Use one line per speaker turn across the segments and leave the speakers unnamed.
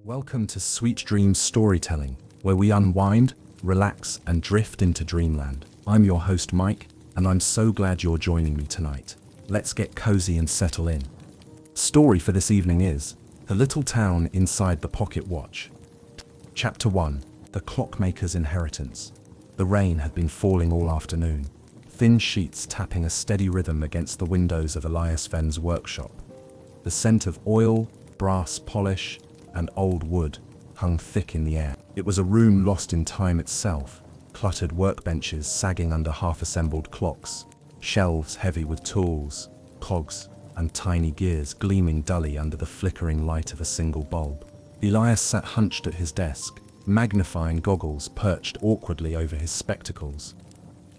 Welcome to Sweet Dreams Storytelling, where we unwind, relax, and drift into dreamland. I'm your host Mike, and I'm so glad you're joining me tonight. Let's get cozy and settle in. Story for this evening is The Little Town Inside the Pocket Watch. Chapter 1. The Clockmaker's Inheritance. The rain had been falling all afternoon, thin sheets tapping a steady rhythm against the windows of Elias Ven's workshop. The scent of oil, brass polish, and old wood hung thick in the air. It was a room lost in time itself, cluttered workbenches sagging under half-assembled clocks, shelves heavy with tools, cogs, and tiny gears gleaming dully under the flickering light of a single bulb. Elias sat hunched at his desk, magnifying goggles perched awkwardly over his spectacles.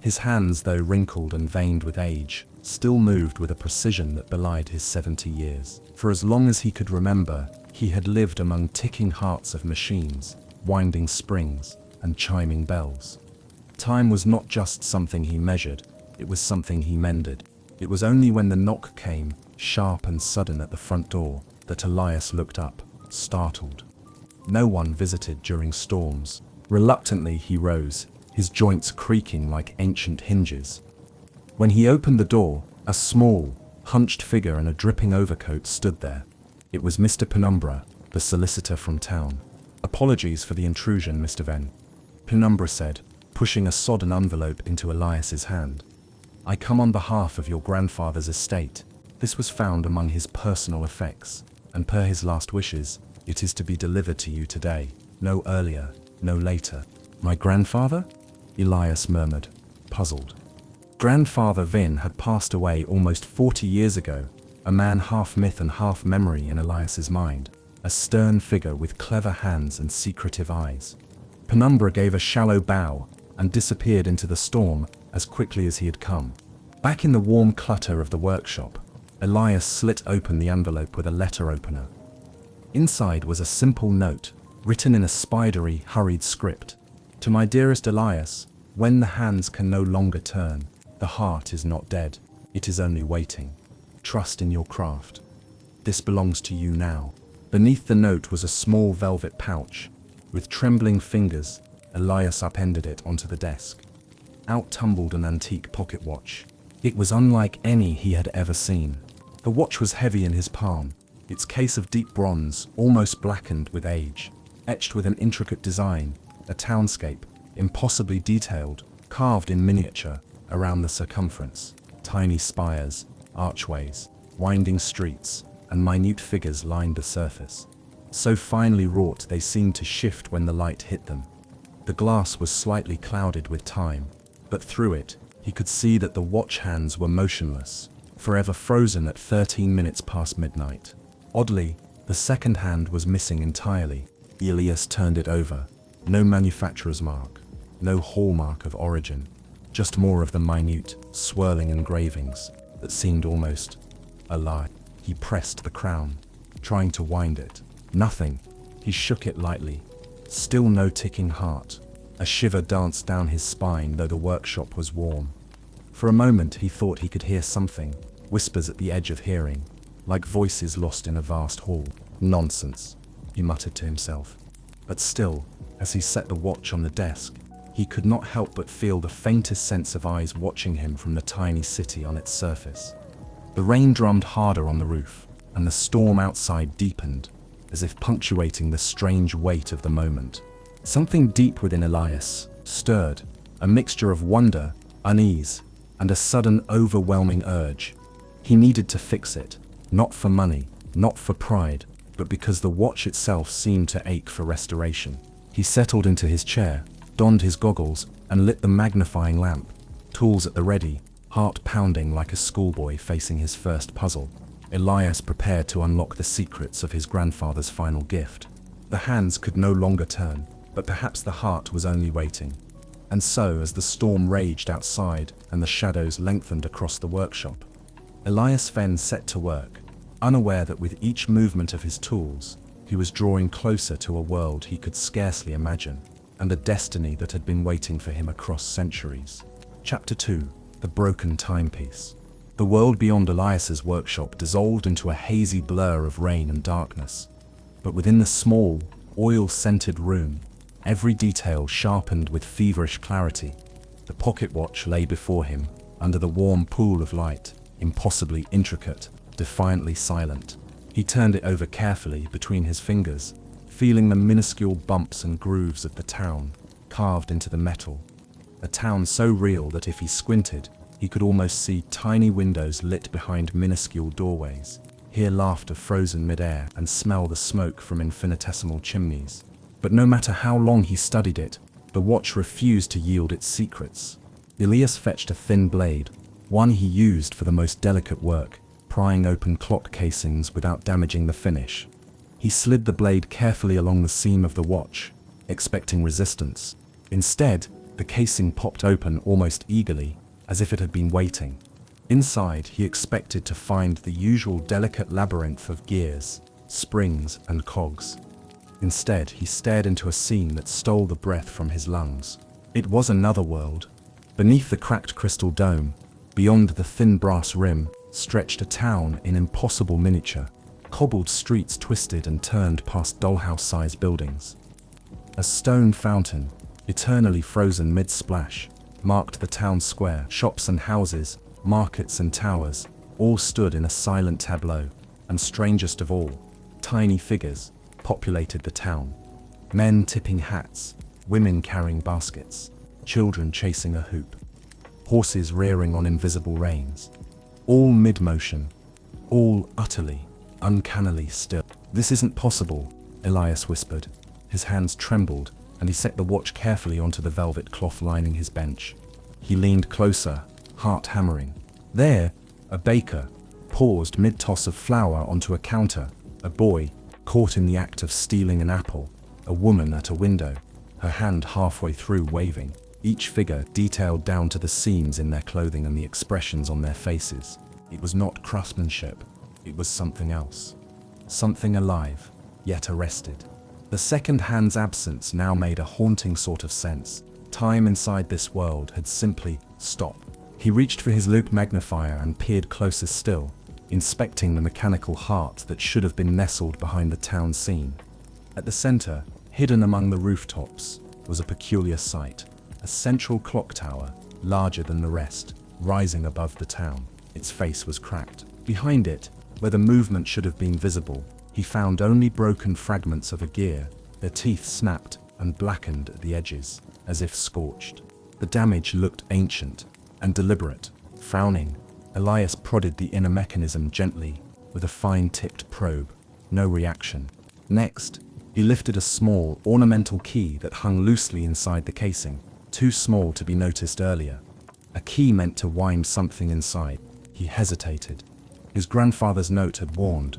His hands, though wrinkled and veined with age, still moved with a precision that belied his 70 years. For as long as he could remember, he had lived among ticking hearts of machines, winding springs, and chiming bells. Time was not just something he measured, it was something he mended. It was only when the knock came, sharp and sudden at the front door, that Elias looked up, startled. No one visited during storms. Reluctantly he rose, his joints creaking like ancient hinges. When he opened the door, a small, hunched figure in a dripping overcoat stood there. It was Mr. Penumbra, the solicitor from town. "Apologies for the intrusion, Mr. Ven," Penumbra said, pushing a sodden envelope into Elias's hand. "I come on behalf of your grandfather's estate. This was found among his personal effects, and per his last wishes, it is to be delivered to you today, no earlier, no later." "My grandfather?" Elias murmured, puzzled. Grandfather Vin had passed away almost 40 years ago, a man half myth and half memory in Elias's mind, a stern figure with clever hands and secretive eyes. Penumbra gave a shallow bow and disappeared into the storm as quickly as he had come. Back in the warm clutter of the workshop, Elias slit open the envelope with a letter opener. Inside was a simple note, written in a spidery, hurried script. "To my dearest Elias, when the hands can no longer turn, the heart is not dead, it is only waiting. Trust in your craft. This belongs to you now." Beneath the note was a small velvet pouch. With trembling fingers, Elias upended it onto the desk. Out tumbled an antique pocket watch. It was unlike any he had ever seen. The watch was heavy in his palm, its case of deep bronze, almost blackened with age, etched with an intricate design, a townscape, impossibly detailed, carved in miniature, around the circumference. Tiny spires, archways, winding streets, and minute figures lined the surface. So finely wrought they seemed to shift when the light hit them. The glass was slightly clouded with time, but through it, he could see that the watch hands were motionless, forever frozen at 13 minutes past midnight. Oddly, the second hand was missing entirely. Elias turned it over. No manufacturer's mark, no hallmark of origin, just more of the minute, swirling engravings that seemed almost alive. He pressed the crown, trying to wind it. Nothing. He shook it lightly. Still no ticking heart. A shiver danced down his spine, though the workshop was warm. For a moment he thought he could hear something, whispers at the edge of hearing, like voices lost in a vast hall. "Nonsense," he muttered to himself. But still, as he set the watch on the desk, he could not help but feel the faintest sense of eyes watching him from the tiny city on its surface. The rain drummed harder on the roof, and the storm outside deepened, as if punctuating the strange weight of the moment. Something deep within Elias stirred, a mixture of wonder, unease, and a sudden overwhelming urge. He needed to fix it, not for money, not for pride, but because the watch itself seemed to ache for restoration. He settled into his chair, donned his goggles, and lit the magnifying lamp, tools at the ready, heart pounding like a schoolboy facing his first puzzle. Elias prepared to unlock the secrets of his grandfather's final gift. The hands could no longer turn, but perhaps the heart was only waiting. And so, as the storm raged outside and the shadows lengthened across the workshop, Elias Ven set to work, unaware that with each movement of his tools, he was drawing closer to a world he could scarcely imagine, and a destiny that had been waiting for him across centuries. Chapter 2. The Broken Timepiece. The world beyond Elias's workshop dissolved into a hazy blur of rain and darkness. But within the small, oil-scented room, every detail sharpened with feverish clarity. The pocket watch lay before him, under the warm pool of light, impossibly intricate, defiantly silent. He turned it over carefully between his fingers, feeling the minuscule bumps and grooves of the town, carved into the metal. A town so real that if he squinted, he could almost see tiny windows lit behind minuscule doorways, hear laughter frozen mid-air, and smell the smoke from infinitesimal chimneys. But no matter how long he studied it, the watch refused to yield its secrets. Elias fetched a thin blade, one he used for the most delicate work, prying open clock casings without damaging the finish. He slid the blade carefully along the seam of the watch, expecting resistance. Instead, the casing popped open almost eagerly, as if it had been waiting. Inside, he expected to find the usual delicate labyrinth of gears, springs, and cogs. Instead, he stared into a scene that stole the breath from his lungs. It was another world. Beneath the cracked crystal dome, beyond the thin brass rim, stretched a town in impossible miniature. Cobbled streets twisted and turned past dollhouse-sized buildings. A stone fountain, eternally frozen mid-splash, marked the town square. Shops and houses, markets and towers, all stood in a silent tableau, and strangest of all, tiny figures populated the town. Men tipping hats, women carrying baskets, children chasing a hoop, horses rearing on invisible reins, all mid-motion, all utterly, uncannily still. "This isn't possible," Elias whispered. His hands trembled, and he set the watch carefully onto the velvet cloth lining his bench. He leaned closer, heart hammering. There, a baker, paused mid-toss of flour onto a counter, a boy, caught in the act of stealing an apple, a woman at a window, her hand halfway through waving, each figure detailed down to the seams in their clothing and the expressions on their faces. It was not craftsmanship, it was something else. Something alive, yet arrested. The second hand's absence now made a haunting sort of sense. Time inside this world had simply stopped. He reached for his loop magnifier and peered closer still, inspecting the mechanical heart that should have been nestled behind the town scene. At the center, hidden among the rooftops, was a peculiar sight. A central clock tower, larger than the rest, rising above the town. Its face was cracked. Behind it, where the movement should have been visible, he found only broken fragments of a gear, their teeth snapped and blackened at the edges, as if scorched. The damage looked ancient and deliberate. Frowning, Elias prodded the inner mechanism gently with a fine-tipped probe. No reaction. Next, he lifted a small, ornamental key that hung loosely inside the casing, too small to be noticed earlier. A key meant to wind something inside. He hesitated. His grandfather's note had warned,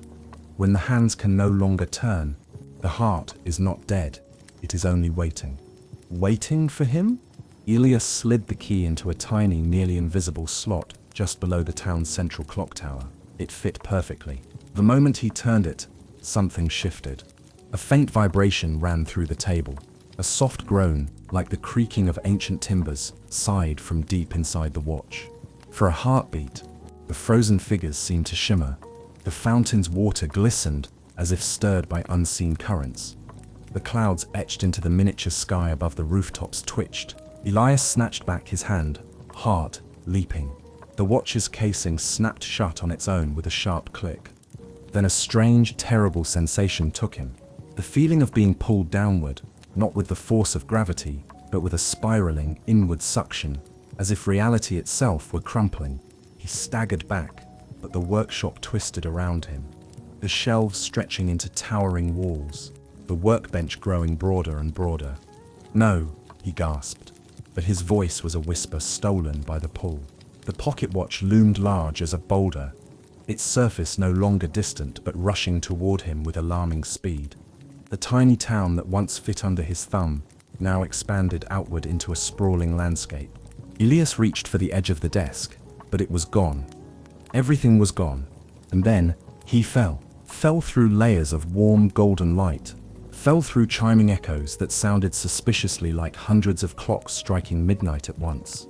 when the hands can no longer turn, the heart is not dead, it is only waiting. Waiting for him? Elias slid the key into a tiny, nearly invisible slot just below the town's central clock tower. It fit perfectly. The moment he turned it, something shifted. A faint vibration ran through the table. A soft groan, like the creaking of ancient timbers, sighed from deep inside the watch. For a heartbeat, the frozen figures seemed to shimmer. The fountain's water glistened as if stirred by unseen currents. The clouds etched into the miniature sky above the rooftops twitched. Elias snatched back his hand, heart leaping. The watch's casing snapped shut on its own with a sharp click. Then a strange, terrible sensation took him. The feeling of being pulled downward, not with the force of gravity, but with a spiraling, inward suction, as if reality itself were crumpling. He staggered back, but the workshop twisted around him, the shelves stretching into towering walls, the workbench growing broader and broader. "No," he gasped, but his voice was a whisper stolen by the pull. The pocket watch loomed large as a boulder, its surface no longer distant but rushing toward him with alarming speed. The tiny town that once fit under his thumb now expanded outward into a sprawling landscape. Elias reached for the edge of the desk, but it was gone. Everything was gone. And then he fell through layers of warm golden light, fell through chiming echoes that sounded suspiciously like hundreds of clocks striking midnight at once,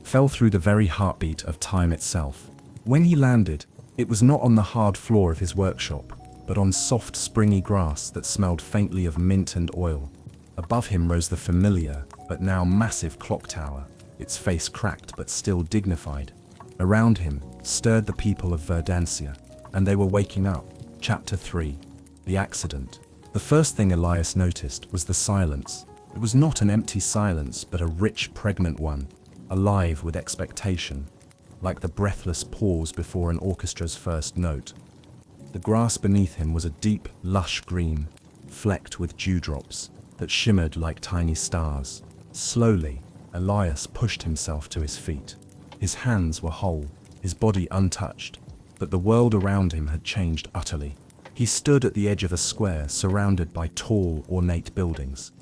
fell through the very heartbeat of time itself. When he landed, it was not on the hard floor of his workshop, but on soft, springy grass that smelled faintly of mint and oil. Above him rose the familiar, but now massive clock tower, its face cracked but still dignified. Around him stirred the people of Verdancia, and they were waking up. Chapter 3. The Accident. The first thing Elias noticed was the silence. It was not an empty silence, but a rich, pregnant one, alive with expectation, like the breathless pause before an orchestra's first note. The grass beneath him was a deep, lush green, flecked with dewdrops that shimmered like tiny stars. Slowly, Elias pushed himself to his feet. His hands were whole, his body untouched, but the world around him had changed utterly. He stood at the edge of a square surrounded by tall, ornate buildings.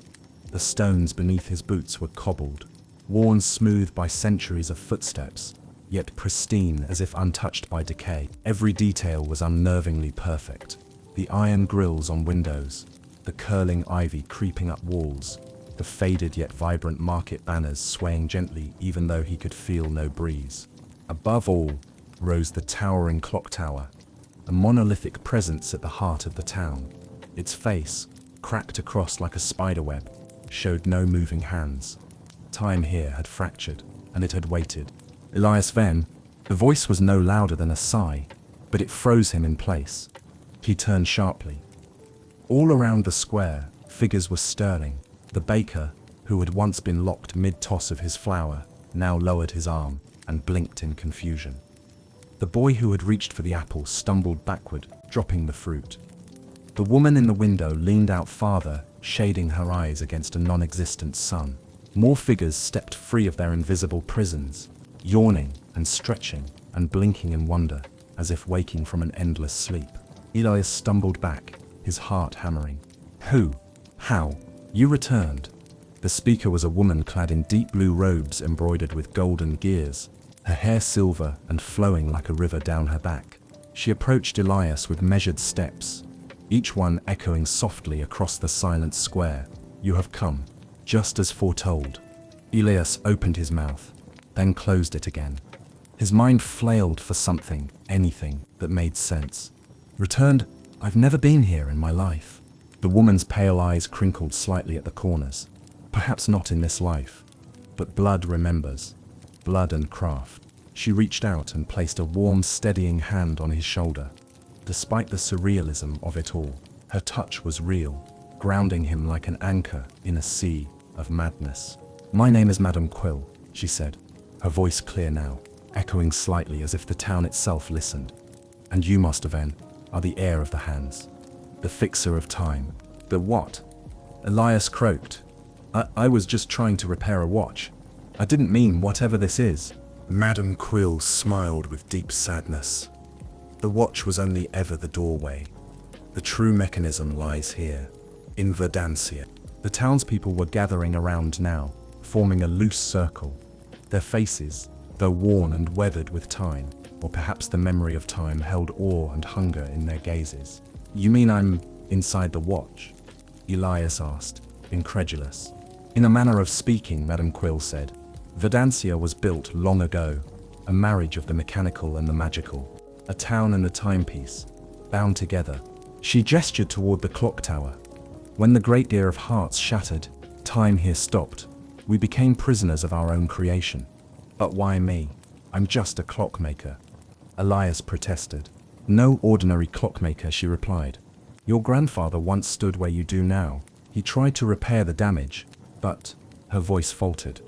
The stones beneath his boots were cobbled, worn smooth by centuries of footsteps, yet pristine as if untouched by decay. Every detail was unnervingly perfect. The iron grills on windows, the curling ivy creeping up walls, the faded yet vibrant market banners swaying gently even though he could feel no breeze. Above all rose the towering clock tower, a monolithic presence at the heart of the town. Its face, cracked across like a spiderweb, showed no moving hands. Time here had fractured, and it had waited. Elias Venn, the voice was no louder than a sigh, but it froze him in place. He turned sharply. All around the square, figures were stirring. The baker, who had once been locked mid-toss of his flour, now lowered his arm and blinked in confusion. The boy who had reached for the apple stumbled backward, dropping the fruit. The woman in the window leaned out farther, shading her eyes against a non-existent sun. More figures stepped free of their invisible prisons, yawning and stretching and blinking in wonder, as if waking from an endless sleep. Elias stumbled back, his heart hammering. Who? How? You returned. The speaker was a woman clad in deep blue robes embroidered with golden gears, her hair silver and flowing like a river down her back. She approached Elias with measured steps, each one echoing softly across the silent square. You have come, just as foretold. Elias opened his mouth, then closed it again. His mind flailed for something, anything, that made sense. Returned? I've never been here in my life. The woman's pale eyes crinkled slightly at the corners. Perhaps not in this life. But blood remembers. Blood and craft. She reached out and placed a warm, steadying hand on his shoulder. Despite the surrealism of it all, her touch was real, grounding him like an anchor in a sea of madness. My name is Madame Quill, she said, her voice clear now, echoing slightly as if the town itself listened. And you, Master Venn, are the heir of the hands, the fixer of time. The what? Elias croaked. I was just trying to repair a watch. I didn't mean whatever this is. Madame Quill smiled with deep sadness. The watch was only ever the doorway. The true mechanism lies here, in Verdancia. The townspeople were gathering around now, forming a loose circle. Their faces, though worn and weathered with time, or perhaps the memory of time, held awe and hunger in their gazes. You mean I'm inside the watch? Elias asked, incredulous. In a manner of speaking, Madame Quill said. Verdancia was built long ago, a marriage of the mechanical and the magical, a town and a timepiece, bound together. She gestured toward the clock tower. When the great gear of hearts shattered, time here stopped. We became prisoners of our own creation. But why me? I'm just a clockmaker. Elias protested. No ordinary clockmaker, she replied. Your grandfather once stood where you do now. He tried to repair the damage, but, her voice faltered.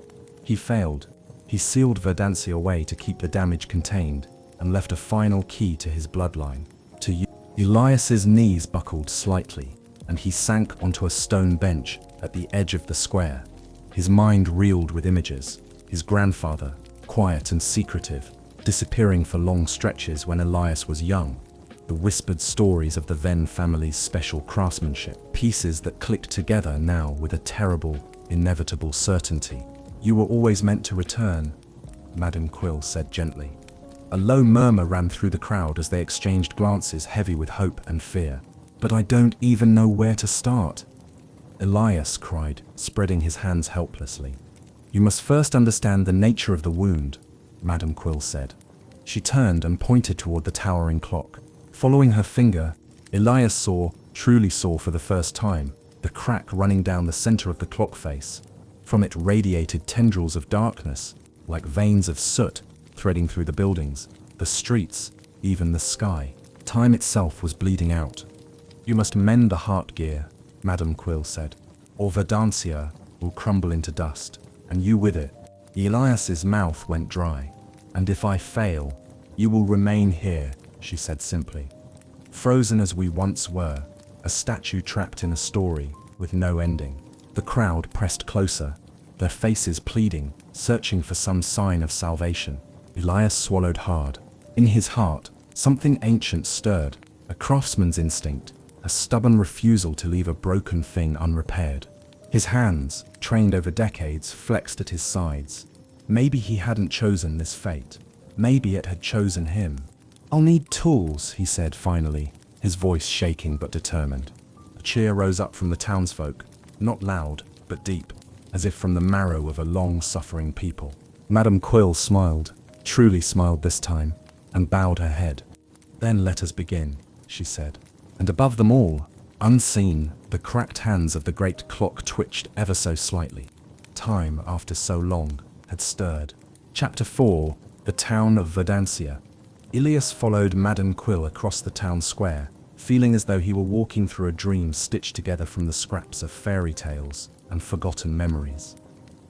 He failed. He sealed Verdancia away to keep the damage contained, and left a final key to his bloodline. To you. Elias's knees buckled slightly, and he sank onto a stone bench at the edge of the square. His mind reeled with images. His grandfather, quiet and secretive, disappearing for long stretches when Elias was young. The whispered stories of the Venn family's special craftsmanship, pieces that clicked together now with a terrible, inevitable certainty. You were always meant to return, Madame Quill said gently. A low murmur ran through the crowd as they exchanged glances heavy with hope and fear. But I don't even know where to start, Elias cried, spreading his hands helplessly. You must first understand the nature of the wound, Madame Quill said. She turned and pointed toward the towering clock. Following her finger, Elias truly saw for the first time, the crack running down the center of the clock face. From it radiated tendrils of darkness, like veins of soot, threading through the buildings, the streets, even the sky. Time itself was bleeding out. "You must mend the heart gear," Madame Quill said, "or Verdancia will crumble into dust, and you with it." Elias's mouth went dry. "And if I fail, you will remain here," she said simply. "Frozen as we once were, a statue trapped in a story with no ending." The crowd pressed closer, their faces pleading, searching for some sign of salvation. Elias swallowed hard. In his heart, something ancient stirred, a craftsman's instinct, a stubborn refusal to leave a broken thing unrepaired. His hands, trained over decades, flexed at his sides. Maybe he hadn't chosen this fate. Maybe it had chosen him. "I'll need tools," he said finally, his voice shaking but determined. A cheer rose up from the townsfolk, not loud, but deep, as if from the marrow of a long-suffering people. Madame Quill smiled, truly smiled this time, and bowed her head. "Then let us begin," she said. And above them all, unseen, the cracked hands of the great clock twitched ever so slightly. Time, after so long, had stirred. Chapter 4: The Town of Verdancia. Elias followed Madame Quill across the town square, feeling as though he were walking through a dream stitched together from the scraps of fairy tales and forgotten memories.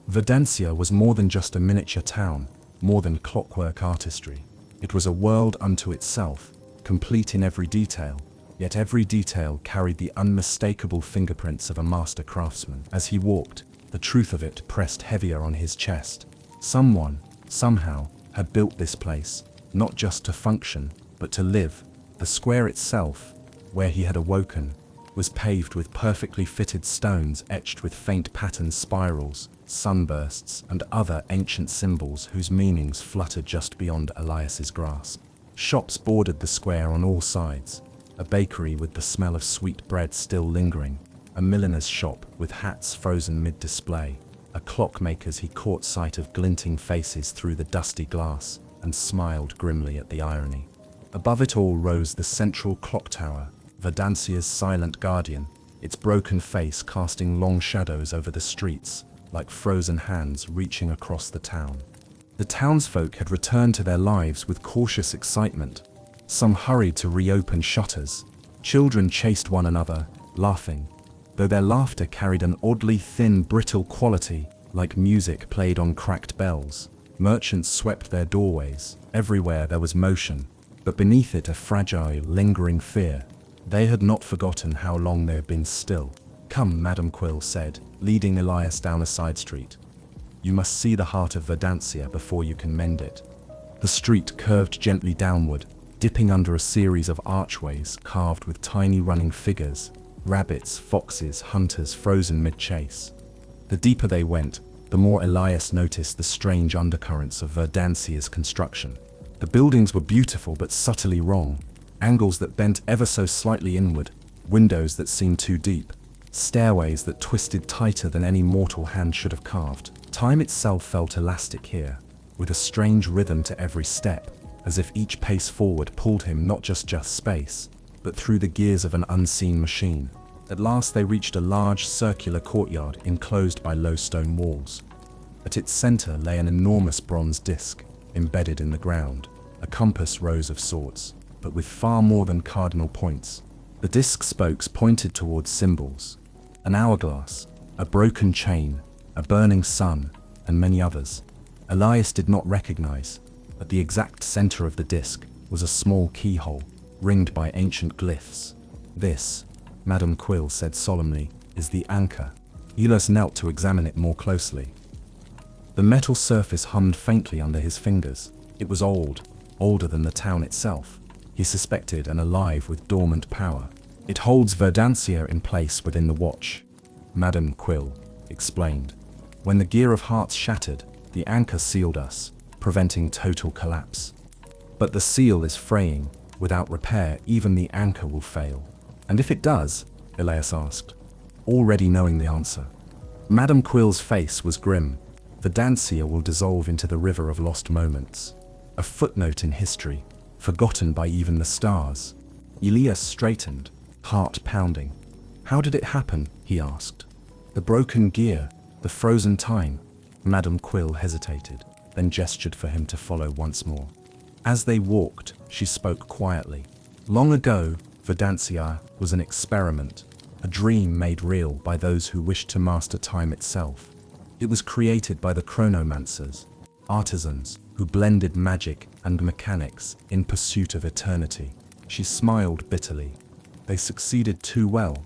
Verdancia was more than just a miniature town, more than clockwork artistry. It was a world unto itself, complete in every detail, yet every detail carried the unmistakable fingerprints of a master craftsman. As he walked, the truth of it pressed heavier on his chest. Someone, somehow, had built this place, not just to function, but to live. The square itself, where he had awoken, was paved with perfectly fitted stones etched with faint patterned spirals, sunbursts, and other ancient symbols whose meanings fluttered just beyond Elias's grasp. Shops bordered the square on all sides, a bakery with the smell of sweet bread still lingering, a milliner's shop with hats frozen mid-display, a clockmaker's he caught sight of glinting faces through the dusty glass and smiled grimly at the irony. Above it all rose the central clock tower, Verdancia's silent guardian, its broken face casting long shadows over the streets, like frozen hands reaching across the town. The townsfolk had returned to their lives with cautious excitement. Some hurried to reopen shutters. Children chased one another, laughing, though their laughter carried an oddly thin, brittle quality, like music played on cracked bells. Merchants swept their doorways. Everywhere there was motion, but beneath it a fragile, lingering fear. They had not forgotten how long they had been still. "Come," Madame Quill said, leading Elias down a side street. "You must see the heart of Verdancia before you can mend it." The street curved gently downward, dipping under a series of archways carved with tiny running figures, rabbits, foxes, hunters frozen mid-chase. The deeper they went, the more Elias noticed the strange undercurrents of Verdancia's construction. The buildings were beautiful but subtly wrong, angles that bent ever so slightly inward, windows that seemed too deep, stairways that twisted tighter than any mortal hand should have carved. Time itself felt elastic here, with a strange rhythm to every step, as if each pace forward pulled him not just space, but through the gears of an unseen machine. At last they reached a large circular courtyard enclosed by low stone walls. At its center lay an enormous bronze disc, embedded in the ground, a compass rose of sorts, but with far more than cardinal points. The disc's spokes pointed towards symbols, an hourglass, a broken chain, a burning sun, and many others. Elias did not recognize. At the exact center of the disc was a small keyhole, ringed by ancient glyphs. "This," Madame Quill said solemnly, "is the anchor." Elias knelt to examine it more closely. The metal surface hummed faintly under his fingers. It was old, older than the town itself. He suspected, and alive with dormant power. "It holds Verdancia in place within the watch," Madame Quill explained. "When the gear of hearts shattered, the anchor sealed us, preventing total collapse. But the seal is fraying. Without repair, even the anchor will fail." "And if it does?" Elias asked, already knowing the answer. Madame Quill's face was grim. "Verdancia will dissolve into the river of lost moments. A footnote in history, forgotten by even the stars." Elias straightened, heart pounding. How did it happen? He asked. The broken gear, the frozen time. Madame Quill hesitated, then gestured for him to follow once more. As they walked, she spoke quietly. Long ago, Verdancia was an experiment, a dream made real by those who wished to master time itself. It was created by the chronomancers, artisans who blended magic and mechanics in pursuit of eternity. She smiled bitterly. They succeeded too well.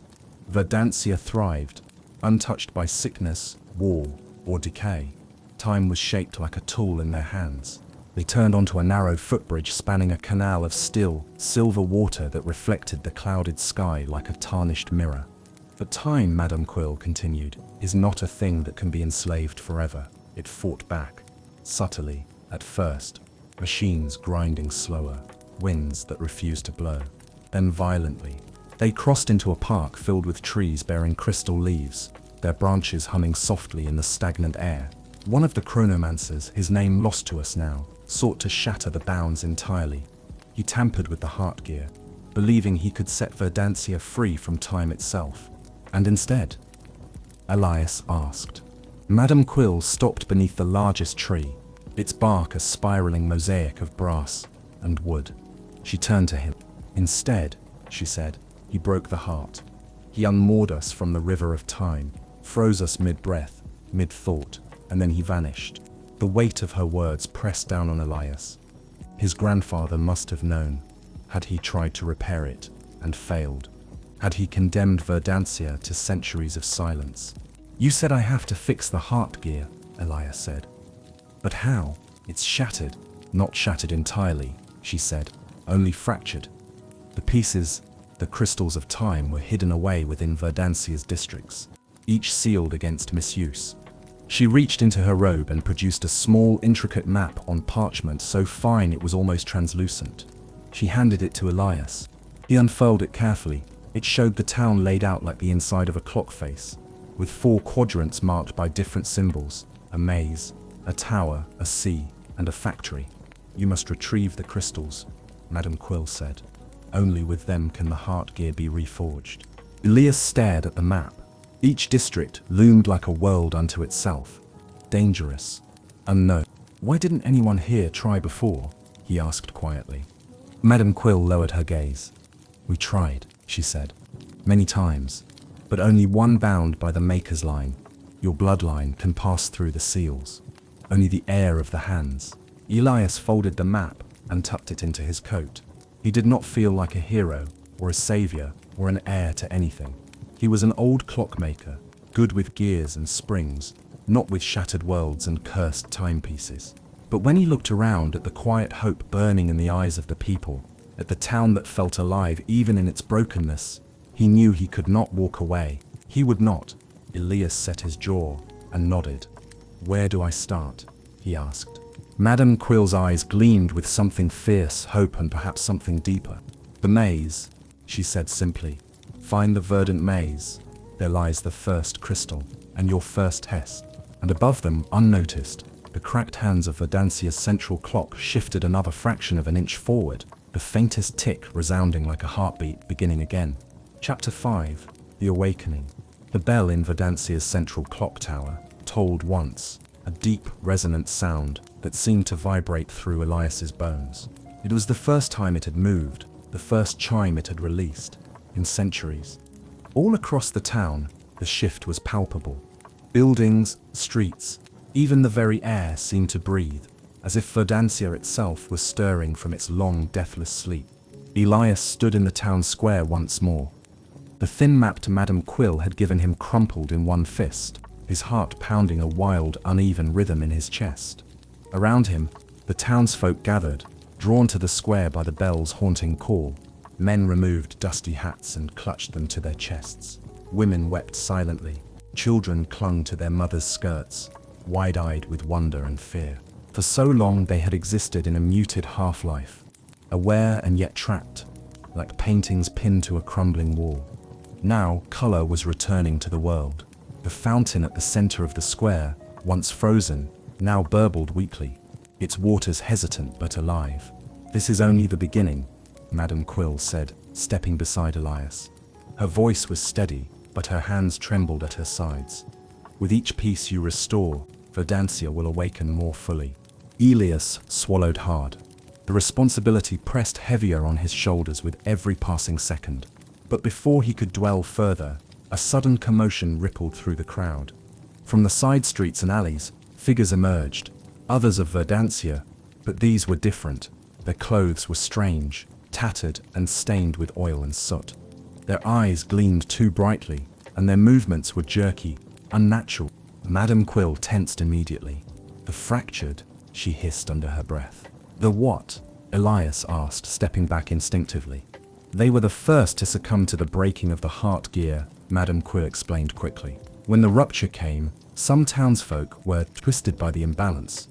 Verdancia thrived, untouched by sickness, war, or decay. Time was shaped like a tool in their hands. They turned onto a narrow footbridge spanning a canal of still, silver water that reflected the clouded sky like a tarnished mirror. But time, Madame Quill continued, is not a thing that can be enslaved forever. It fought back, subtly, at first, machines grinding slower, winds that refused to blow. Then violently, they crossed into a park filled with trees bearing crystal leaves, their branches humming softly in the stagnant air. One of the chronomancers, his name lost to us now, sought to shatter the bounds entirely. He tampered with the heart gear, believing he could set Verdancia free from time itself. And instead, Elias asked. Madame Quill stopped beneath the largest tree, its bark a spiraling mosaic of brass and wood. She turned to him. Instead, she said, he broke the heart. He unmoored us from the river of time, froze us mid-breath, mid-thought, and then he vanished. The weight of her words pressed down on Elias. His grandfather must have known. Had he tried to repair it and failed? Had he condemned Verdancia to centuries of silence? You said I have to fix the heart gear, Elias said. But how? It's shattered. Not shattered entirely, she said, only fractured. The pieces, the crystals of time, were hidden away within Verdancia's districts, each sealed against misuse. She reached into her robe and produced a small, intricate map on parchment so fine it was almost translucent. She handed it to Elias. He unfurled it carefully. It showed the town laid out like the inside of a clock face, with 4 quadrants marked by different symbols: a maze, a tower, a sea, and a factory. You must retrieve the crystals, Madame Quill said. Only with them can the heart gear be reforged. Elias stared at the map. Each district loomed like a world unto itself. Dangerous. Unknown. Why didn't anyone here try before? He asked quietly. Madame Quill lowered her gaze. We tried, she said. Many times. But only one bound by the Maker's line. Your bloodline can pass through the seals. Only the heir of the hands. Elias folded the map and tucked it into his coat. He did not feel like a hero, or a savior, or an heir to anything. He was an old clockmaker, good with gears and springs, not with shattered worlds and cursed timepieces. But when he looked around at the quiet hope burning in the eyes of the people, at the town that felt alive even in its brokenness, he knew he could not walk away. He would not. Elias set his jaw and nodded. Where do I start? He asked. Madame Quill's eyes gleamed with something fierce, hope, and perhaps something deeper. The maze, she said simply. Find the verdant maze. There lies the first crystal, and your first test. And above them, unnoticed, the cracked hands of Verdancia's central clock shifted another fraction of an inch forward, the faintest tick resounding like a heartbeat beginning again. Chapter 5. The Awakening. The bell in Verdancia's central clock tower tolled once, a deep, resonant sound that seemed to vibrate through Elias's bones. It was the first time it had moved, the first chime it had released, in centuries. All across the town, the shift was palpable. Buildings, streets, even the very air seemed to breathe, as if Verdancia itself was stirring from its long, deathless sleep. Elias stood in the town square once more. The thin map to Madame Quill had given him crumpled in one fist, his heart pounding a wild, uneven rhythm in his chest. Around him, the townsfolk gathered, drawn to the square by the bell's haunting call. Men removed dusty hats and clutched them to their chests. Women wept silently. Children clung to their mothers' skirts, wide-eyed with wonder and fear. For so long they had existed in a muted half-life, aware and yet trapped, like paintings pinned to a crumbling wall. Now, color was returning to the world. The fountain at the center of the square, once frozen, now burbled weakly, its waters hesitant but alive. This is only the beginning, Madame Quill said, stepping beside Elias. Her voice was steady, but her hands trembled at her sides. With each piece you restore, Verdancia will awaken more fully. Elias swallowed hard. The responsibility pressed heavier on his shoulders with every passing second. But before he could dwell further, a sudden commotion rippled through the crowd. From the side streets and alleys, figures emerged, others of Verdancia, but these were different. Their clothes were strange, tattered and stained with oil and soot. Their eyes gleamed too brightly, and their movements were jerky, unnatural. Madame Quill tensed immediately. "The fractured," she hissed under her breath. "The what?" Elias asked, stepping back instinctively. "They were the first to succumb to the breaking of the heart gear," Madame Quill explained quickly. "When the rupture came, some townsfolk were twisted by the imbalance.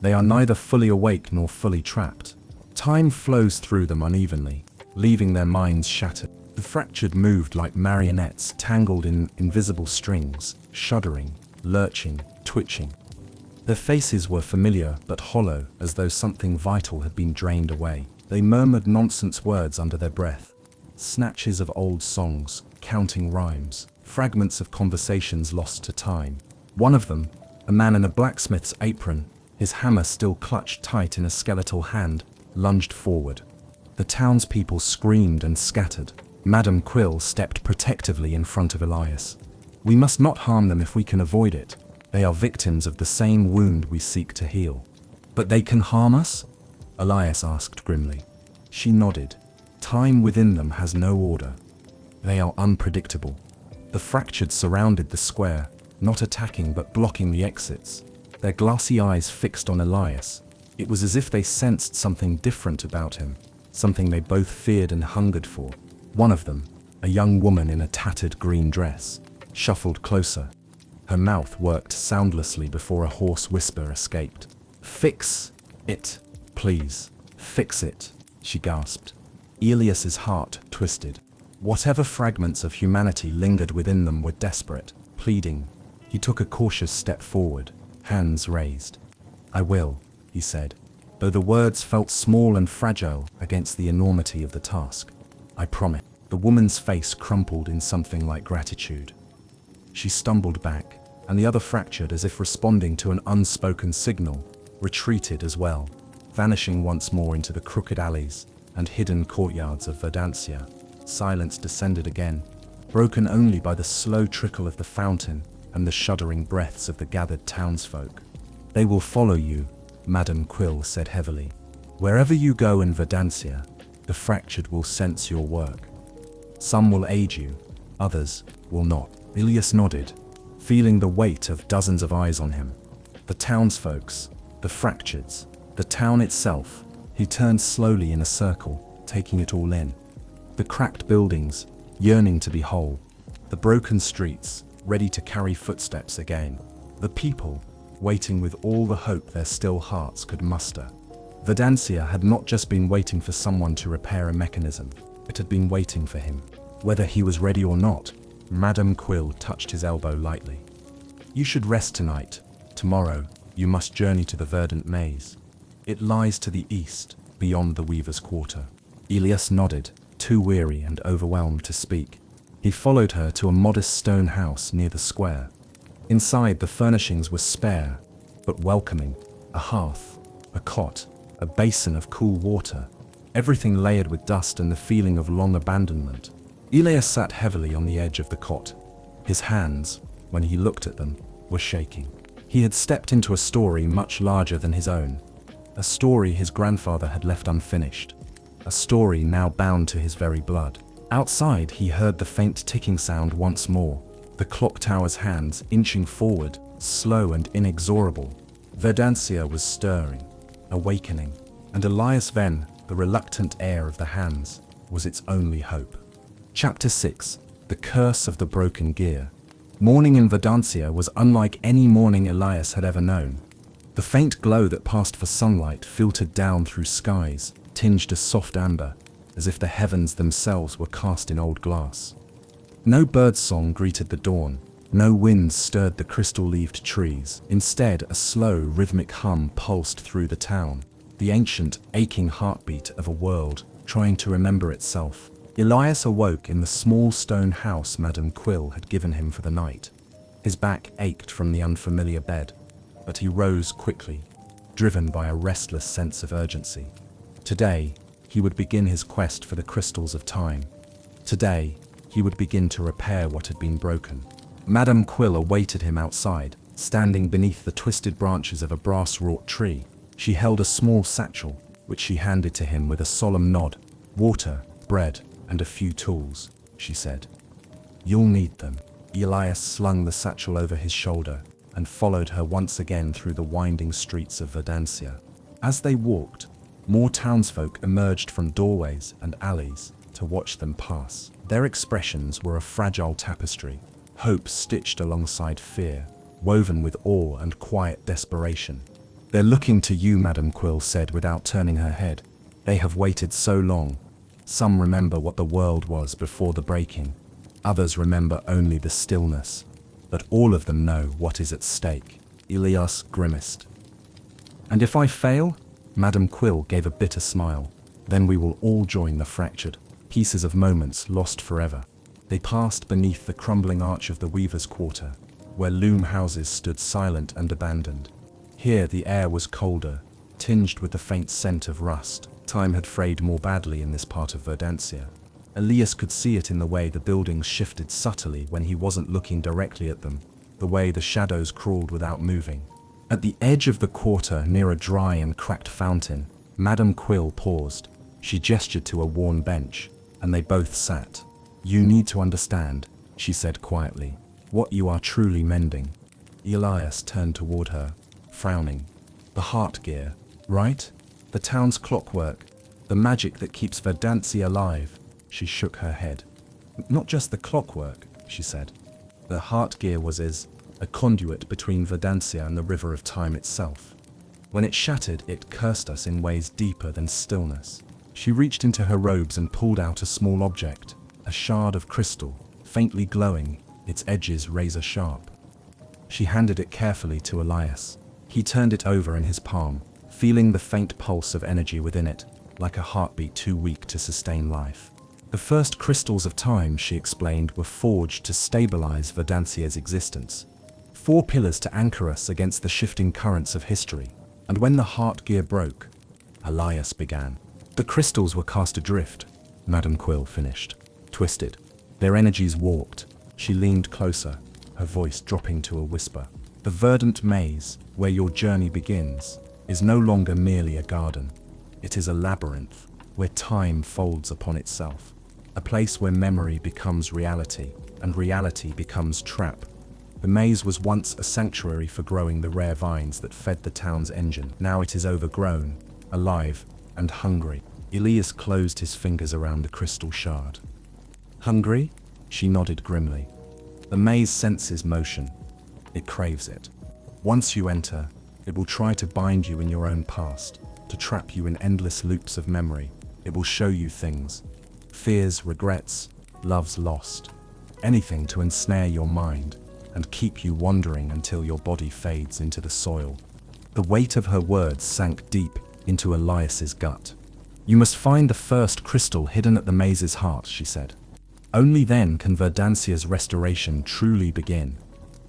They are neither fully awake nor fully trapped. Time flows through them unevenly, leaving their minds shattered. The fractured moved like marionettes tangled in invisible strings, shuddering, lurching, twitching. Their faces were familiar but hollow, as though something vital had been drained away. They murmured nonsense words under their breath, snatches of old songs, counting rhymes, fragments of conversations lost to time. One of them, a man in a blacksmith's apron, his hammer still clutched tight in a skeletal hand, lunged forward. The townspeople screamed and scattered. Madame Quill stepped protectively in front of Elias. "We must not harm them if we can avoid it. They are victims of the same wound we seek to heal." "But they can harm us?" Elias asked grimly. She nodded. "Time within them has no order. They are unpredictable." The fractured surrounded the square, not attacking but blocking the exits. Their glassy eyes fixed on Elias. It was as if they sensed something different about him, something they both feared and hungered for. One of them, a young woman in a tattered green dress, shuffled closer. Her mouth worked soundlessly before a hoarse whisper escaped. "Fix it, please. Fix it," she gasped. Elias's heart twisted. Whatever fragments of humanity lingered within them were desperate, pleading. He took a cautious step forward, hands raised. "I will," he said, though the words felt small and fragile against the enormity of the task. "I promise." The woman's face crumpled in something like gratitude. She stumbled back, and the other fractured as if responding to an unspoken signal, retreated as well, vanishing once more into the crooked alleys and hidden courtyards of Verdancia. Silence descended again, broken only by the slow trickle of the fountain and the shuddering breaths of the gathered townsfolk. "They will follow you," Madame Quill said heavily. "Wherever you go in Verdancia, the fractured will sense your work. Some will aid you, others will not." Elias nodded, feeling the weight of dozens of eyes on him. The townsfolks, the fractureds, the town itself. He turned slowly in a circle, taking it all in. The cracked buildings, yearning to be whole. The broken streets, ready to carry footsteps again. The people, waiting with all the hope their still hearts could muster. Verdancia had not just been waiting for someone to repair a mechanism. It had been waiting for him. Whether he was ready or not, Madame Quill touched his elbow lightly. "You should rest tonight. Tomorrow, you must journey to the verdant maze. It lies to the east, beyond the Weaver's Quarter." Elias nodded, too weary and overwhelmed to speak. He followed her to a modest stone house near the square. Inside, the furnishings were spare, but welcoming. A hearth, a cot, a basin of cool water, everything layered with dust and the feeling of long abandonment. Elias sat heavily on the edge of the cot. His hands, when he looked at them, were shaking. He had stepped into a story much larger than his own. A story his grandfather had left unfinished. A story now bound to his very blood. Outside, he heard the faint ticking sound once more. The clock tower's hands inching forward, slow and inexorable. Verdancia was stirring, awakening, and Elias Venn, the reluctant heir of the hands, was its only hope. Chapter 6. The Curse of the Broken Gear. Morning in Verdancia was unlike any morning Elias had ever known. The faint glow that passed for sunlight filtered down through skies, tinged a soft amber, as if the heavens themselves were cast in old glass. No birdsong greeted the dawn, no wind stirred the crystal-leaved trees. Instead, a slow, rhythmic hum pulsed through the town, the ancient, aching heartbeat of a world trying to remember itself. Elias awoke in the small stone house Madame Quill had given him for the night. His back ached from the unfamiliar bed, but he rose quickly, driven by a restless sense of urgency. Today, he would begin his quest for the crystals of time. Today, he would begin to repair what had been broken. Madame Quill awaited him outside, standing beneath the twisted branches of a brass-wrought tree. She held a small satchel, which she handed to him with a solemn nod. "Water, bread, and a few tools," she said. "You'll need them." Elias slung the satchel over his shoulder and followed her once again through the winding streets of Verdancia. As they walked, more townsfolk emerged from doorways and alleys to watch them pass. Their expressions were a fragile tapestry, hope stitched alongside fear, woven with awe and quiet desperation. "They're looking to you," Madame Quill said without turning her head. "They have waited so long. Some remember what the world was before the breaking. Others remember only the stillness. But all of them know what is at stake." Elias grimaced. "And if I fail?" Madame Quill gave a bitter smile. "Then we will all join the fractured pieces of moments lost forever." They passed beneath the crumbling arch of the Weavers' Quarter, where loom houses stood silent and abandoned. Here the air was colder, tinged with the faint scent of rust. Time had frayed more badly in this part of Verdancia. Elias could see it in the way the buildings shifted subtly when he wasn't looking directly at them, the way the shadows crawled without moving. At the edge of the quarter, near a dry and cracked fountain, Madame Quill paused. She gestured to a worn bench, and they both sat. "You need to understand," she said quietly, "what you are truly mending." Elias turned toward her, frowning. "The heart gear, right? The town's clockwork, the magic that keeps Verdancia alive." She shook her head. "Not just the clockwork," she said. "The heart gear was a conduit between Verdancia and the river of time itself. When it shattered, it cursed us in ways deeper than stillness." She reached into her robes and pulled out a small object, a shard of crystal, faintly glowing, its edges razor-sharp. She handed it carefully to Elias. He turned it over in his palm, feeling the faint pulse of energy within it, like a heartbeat too weak to sustain life. "The first crystals of time," she explained, "were forged to stabilize Verdancia's existence. 4 pillars to anchor us against the shifting currents of history. And when the heart gear broke," Elias began. "The crystals were cast adrift," Madame Quill finished. "Twisted. Their energies warped." She leaned closer, her voice dropping to a whisper. "The verdant maze, where your journey begins, is no longer merely a garden. It is a labyrinth, where time folds upon itself. A place where memory becomes reality, and reality becomes trap. The maze was once a sanctuary for growing the rare vines that fed the town's engine. Now it is overgrown, alive, and hungry." Elias closed his fingers around the crystal shard. "Hungry?" She nodded grimly. "The maze senses motion. It craves it. Once you enter, it will try to bind you in your own past, to trap you in endless loops of memory. It will show you things. Fears, regrets, loves lost. Anything to ensnare your mind and keep you wandering until your body fades into the soil." The weight of her words sank deep into Elias's gut. "You must find the first crystal hidden at the maze's heart," she said. "Only then can Verdancia's restoration truly begin."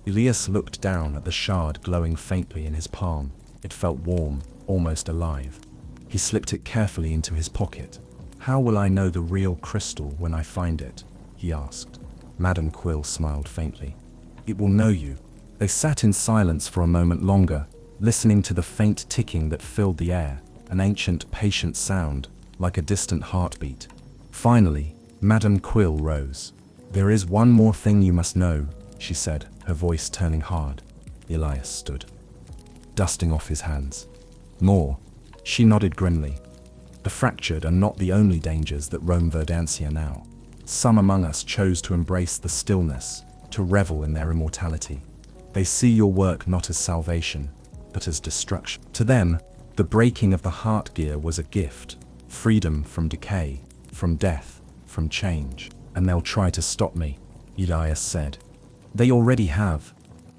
Elias looked down at the shard glowing faintly in his palm. It felt warm, almost alive. He slipped it carefully into his pocket. "How will I know the real crystal when I find it?" he asked. Madame Quill smiled faintly. "It will know you." They sat in silence for a moment longer, listening to the faint ticking that filled the air, an ancient, patient sound, like a distant heartbeat. Finally, Madame Quill rose. "There is one more thing you must know," she said, her voice turning hard. Elias stood, dusting off his hands. "More?" She nodded grimly. "The fractured are not the only dangers that roam Verdancia now. Some among us chose to embrace the stillness, to revel in their immortality. They see your work not as salvation, but as destruction. To them, the breaking of the heart gear was a gift, freedom from decay, from death, from change. And they'll try to stop me," Elias said. "They already have,"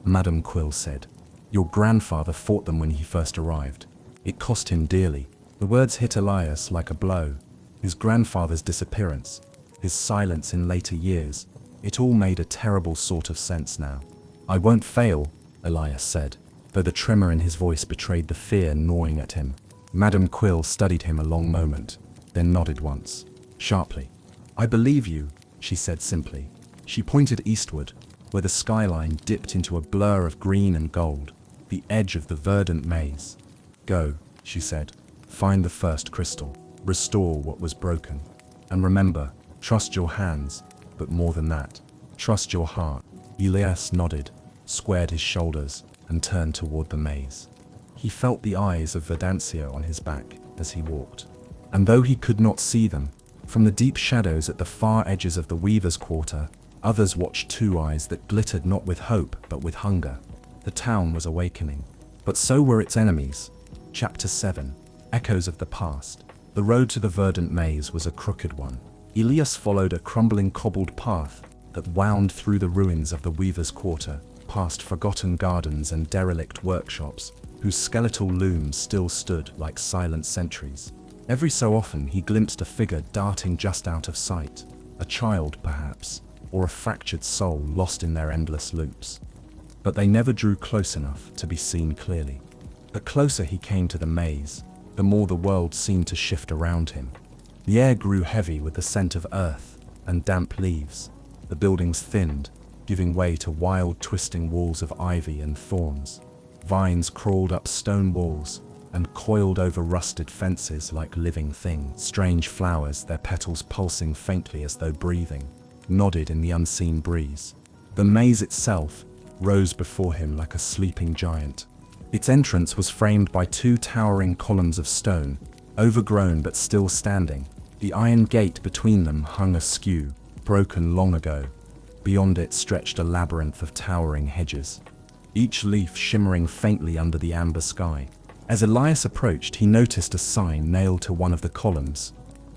Madame Quill said. "Your grandfather fought them when he first arrived. It cost him dearly." The words hit Elias like a blow. His grandfather's disappearance. his silence in later years. It all made a terrible sort of sense now. "I won't fail," Elias said, though the tremor in his voice betrayed the fear gnawing at him. Madame Quill studied him a long moment, then nodded once, sharply. "I believe you," she said simply. She pointed eastward, where the skyline dipped into a blur of green and gold, the edge of the verdant maze. "Go," she said. "Find the first crystal. Restore what was broken. And remember, trust your hands, but more than that, trust your heart." Elias nodded, squared his shoulders, and turned toward the maze. He felt the eyes of Verdancia on his back as he walked. And though he could not see them, from the deep shadows at the far edges of the Weaver's Quarter, others watched two eyes that glittered not with hope but with hunger. The town was awakening, but so were its enemies. Chapter 7. Echoes of the Past. The road to the verdant maze was a crooked one. Elias followed a crumbling cobbled path that wound through the ruins of the Weaver's Quarter, past forgotten gardens and derelict workshops, whose skeletal looms still stood like silent sentries. Every so often he glimpsed a figure darting just out of sight, a child perhaps, or a fractured soul lost in their endless loops. But they never drew close enough to be seen clearly. The closer he came to the maze, the more the world seemed to shift around him. The air grew heavy with the scent of earth and damp leaves. The buildings thinned, giving way to wild twisting walls of ivy and thorns. Vines crawled up stone walls and coiled over rusted fences like living things. Strange flowers, their petals pulsing faintly as though breathing, nodded in the unseen breeze. The maze itself rose before him like a sleeping giant. Its entrance was framed by two towering columns of stone, overgrown but still standing. The iron gate between them hung askew, broken long ago. Beyond it stretched a labyrinth of towering hedges, each leaf shimmering faintly under the amber sky. As Elias approached, he noticed a sign nailed to one of the columns.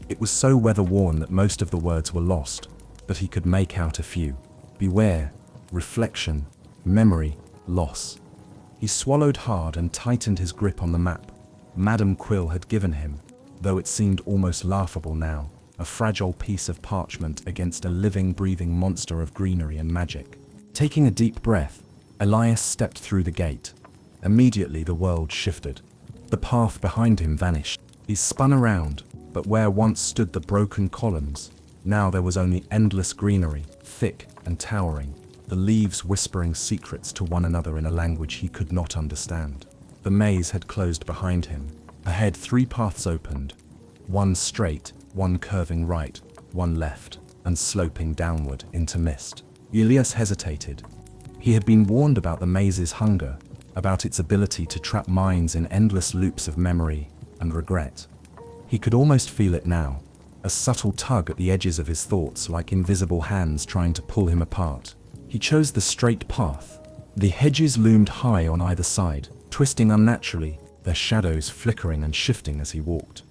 It was so weather-worn that most of the words were lost, but he could make out a few. Beware, reflection, memory, loss. He swallowed hard and tightened his grip on the map Madame Quill had given him, though it seemed almost laughable now, a fragile piece of parchment against a living, breathing monster of greenery and magic. Taking a deep breath, Elias stepped through the gate. Immediately the world shifted. The path behind him vanished. He spun around, but where once stood the broken columns, now there was only endless greenery, thick and towering, the leaves whispering secrets to one another in a language he could not understand. The maze had closed behind him. Ahead 3 paths opened, one straight, one curving right, one left, and sloping downward into mist. Elias hesitated. He had been warned about the maze's hunger, about its ability to trap minds in endless loops of memory and regret. He could almost feel it now, a subtle tug at the edges of his thoughts, like invisible hands trying to pull him apart. He chose the straight path. The hedges loomed high on either side, twisting unnaturally, their shadows flickering and shifting as he walked.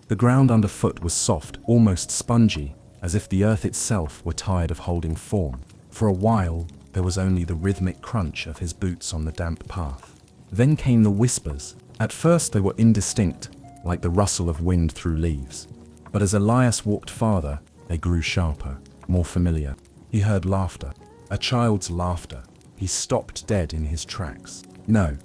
The ground underfoot was soft, almost spongy, as if the earth itself were tired of holding form. For a while, there was only the rhythmic crunch of his boots on the damp path. Then came the whispers. At first they were indistinct, like the rustle of wind through leaves. But as Elias walked farther, they grew sharper, more familiar. He heard laughter, a child's laughter. He stopped dead in his tracks. No,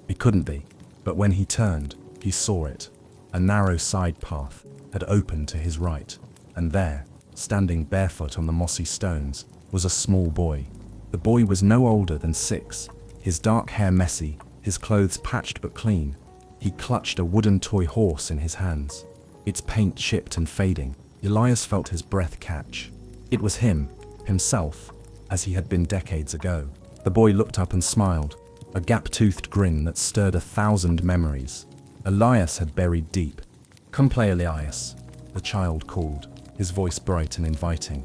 it couldn't be. But when he turned, he saw it. A narrow side path had opened to his right, and there, standing barefoot on the mossy stones, was a small boy. The boy was no older than 6, his dark hair messy, his clothes patched but clean. He clutched a wooden toy horse in his hands, its paint chipped and fading. Elias felt his breath catch. It was himself, as he had been decades ago. The boy looked up and smiled, a gap-toothed grin that stirred 1,000 memories. Elias had buried deep. "Come play, Elias," the child called, his voice bright and inviting.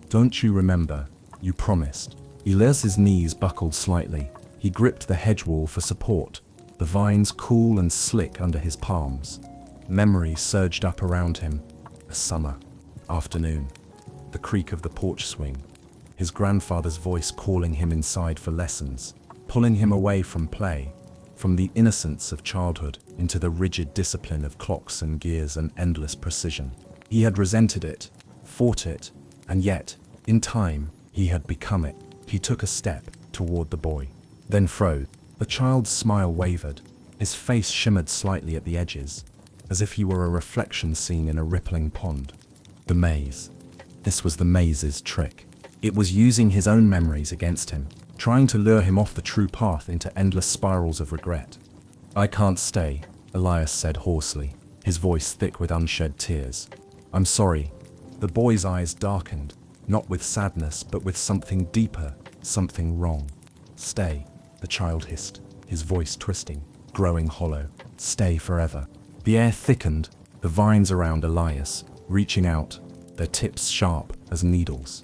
"Don't you remember? You promised." Elias's knees buckled slightly. He gripped the hedge wall for support, the vines cool and slick under his palms. Memory surged up around him. A summer afternoon, the creak of the porch swing, his grandfather's voice calling him inside for lessons, pulling him away from play, from the innocence of childhood into the rigid discipline of clocks and gears and endless precision. He had resented it, fought it, and yet, in time, he had become it. He took a step toward the boy, then froze. The child's smile wavered. His face shimmered slightly at the edges, as if he were a reflection seen in a rippling pond. The maze. This was the maze's trick. It was using his own memories against him, trying to lure him off the true path into endless spirals of regret. "I can't stay," Elias said hoarsely, his voice thick with unshed tears. "I'm sorry." The boy's eyes darkened, not with sadness but with something deeper, something wrong. "Stay," the child hissed, his voice twisting, growing hollow. "Stay forever." The air thickened, the vines around Elias, reaching out, their tips sharp as needles.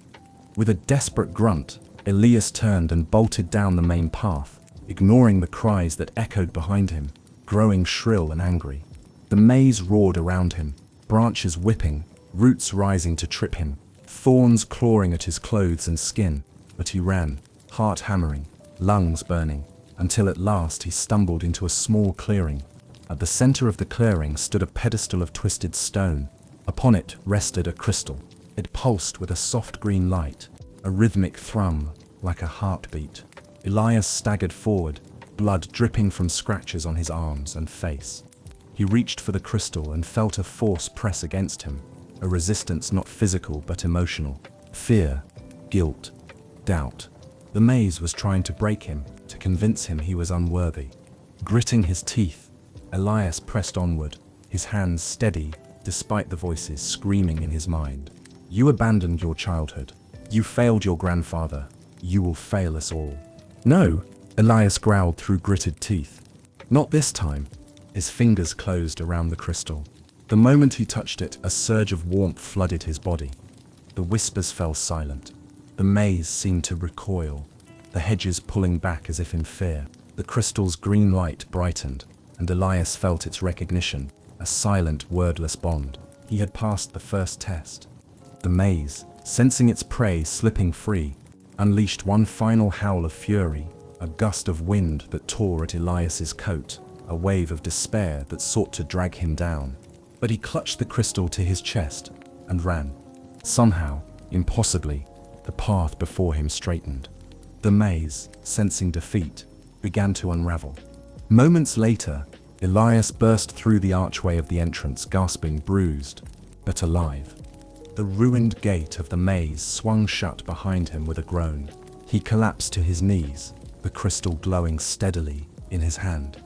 With a desperate grunt, Elias turned and bolted down the main path, ignoring the cries that echoed behind him, growing shrill and angry. The maze roared around him, branches whipping, roots rising to trip him, thorns clawing at his clothes and skin, but he ran, heart hammering, lungs burning, until at last he stumbled into a small clearing. At the center of the clearing stood a pedestal of twisted stone. Upon it rested a crystal. It pulsed with a soft green light, a rhythmic thrum, like a heartbeat. Elias staggered forward, blood dripping from scratches on his arms and face. He reached for the crystal and felt a force press against him, a resistance not physical but emotional. Fear, guilt, doubt. The maze was trying to break him, to convince him he was unworthy. Gritting his teeth, Elias pressed onward, his hands steady despite the voices screaming in his mind. "You abandoned your childhood. You failed your grandfather. You will fail us all." "No," Elias growled through gritted teeth. "Not this time." His fingers closed around the crystal. The moment he touched it, a surge of warmth flooded his body. The whispers fell silent. The maze seemed to recoil, the hedges pulling back as if in fear. The crystal's green light brightened, and Elias felt its recognition, a silent, wordless bond. He had passed the first test. The maze, sensing its prey slipping free, unleashed one final howl of fury, a gust of wind that tore at Elias's coat, a wave of despair that sought to drag him down. But he clutched the crystal to his chest and ran. Somehow, impossibly, the path before him straightened. The maze, sensing defeat, began to unravel. Moments later, Elias burst through the archway of the entrance, gasping, bruised, but alive. The ruined gate of the maze swung shut behind him with a groan. He collapsed to his knees, the crystal glowing steadily in his hand.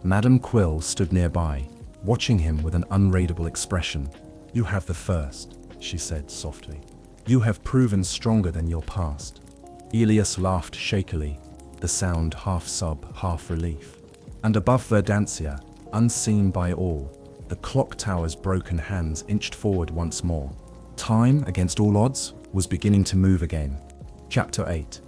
Madame Quill stood nearby, watching him with an unreadable expression. "You have the first," she said softly. "You have proven stronger than your past." Elias laughed shakily, the sound half sob, half relief. And above Verdancia, unseen by all, the clock tower's broken hands inched forward once more. Time, against all odds, was beginning to move again. Chapter 8.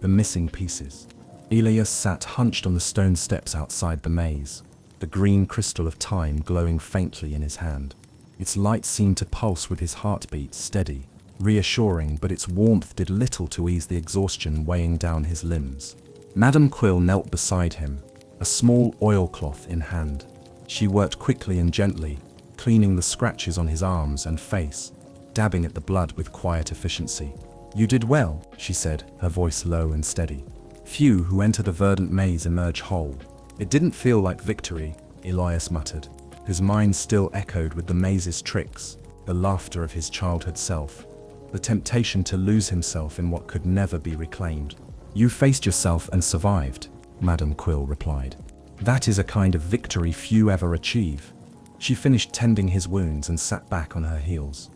The Missing Pieces. Elias sat hunched on the stone steps outside the maze, the green crystal of time glowing faintly in his hand. Its light seemed to pulse with his heartbeat, steady, reassuring, but its warmth did little to ease the exhaustion weighing down his limbs. Madame Quill knelt beside him, a small oilcloth in hand. She worked quickly and gently, cleaning the scratches on his arms and face, dabbing at the blood with quiet efficiency. "You did well," she said, her voice low and steady. "Few who enter the verdant maze emerge whole." "It didn't feel like victory," Elias muttered. His mind still echoed with the maze's tricks, the laughter of his childhood self, the temptation to lose himself in what could never be reclaimed. "You faced yourself and survived," Madame Quill replied. "That is a kind of victory few ever achieve." She finished tending his wounds and sat back on her heels,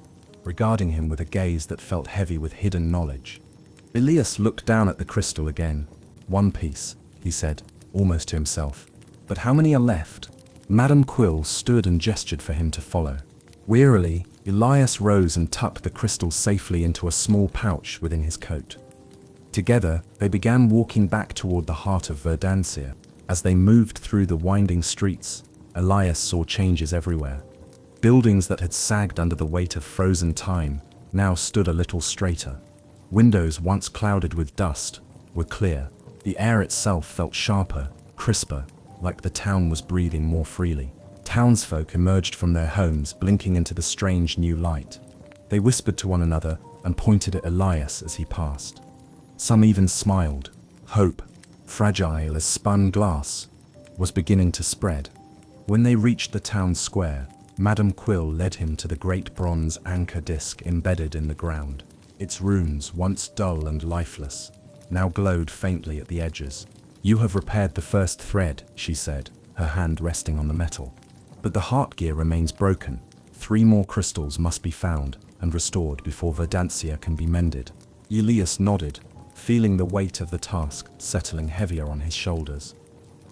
regarding him with a gaze that felt heavy with hidden knowledge. Elias looked down at the crystal again. "One piece," he said, almost to himself. "But how many are left?" Madame Quill stood and gestured for him to follow. Wearily, Elias rose and tucked the crystal safely into a small pouch within his coat. Together, they began walking back toward the heart of Verdancia. As they moved through the winding streets, Elias saw changes everywhere. Buildings that had sagged under the weight of frozen time now stood a little straighter. Windows once clouded with dust were clear. The air itself felt sharper, crisper, like the town was breathing more freely. Townsfolk emerged from their homes, blinking into the strange new light. They whispered to one another and pointed at Elias as he passed. Some even smiled. Hope, fragile as spun glass, was beginning to spread. When they reached the town square, Madame Quill led him to the great bronze anchor disc embedded in the ground. Its runes, once dull and lifeless, now glowed faintly at the edges. "You have repaired the first thread," she said, her hand resting on the metal. "But the heart gear remains broken. 3 more crystals must be found and restored before Verdansia can be mended." Elias nodded, feeling the weight of the task settling heavier on his shoulders.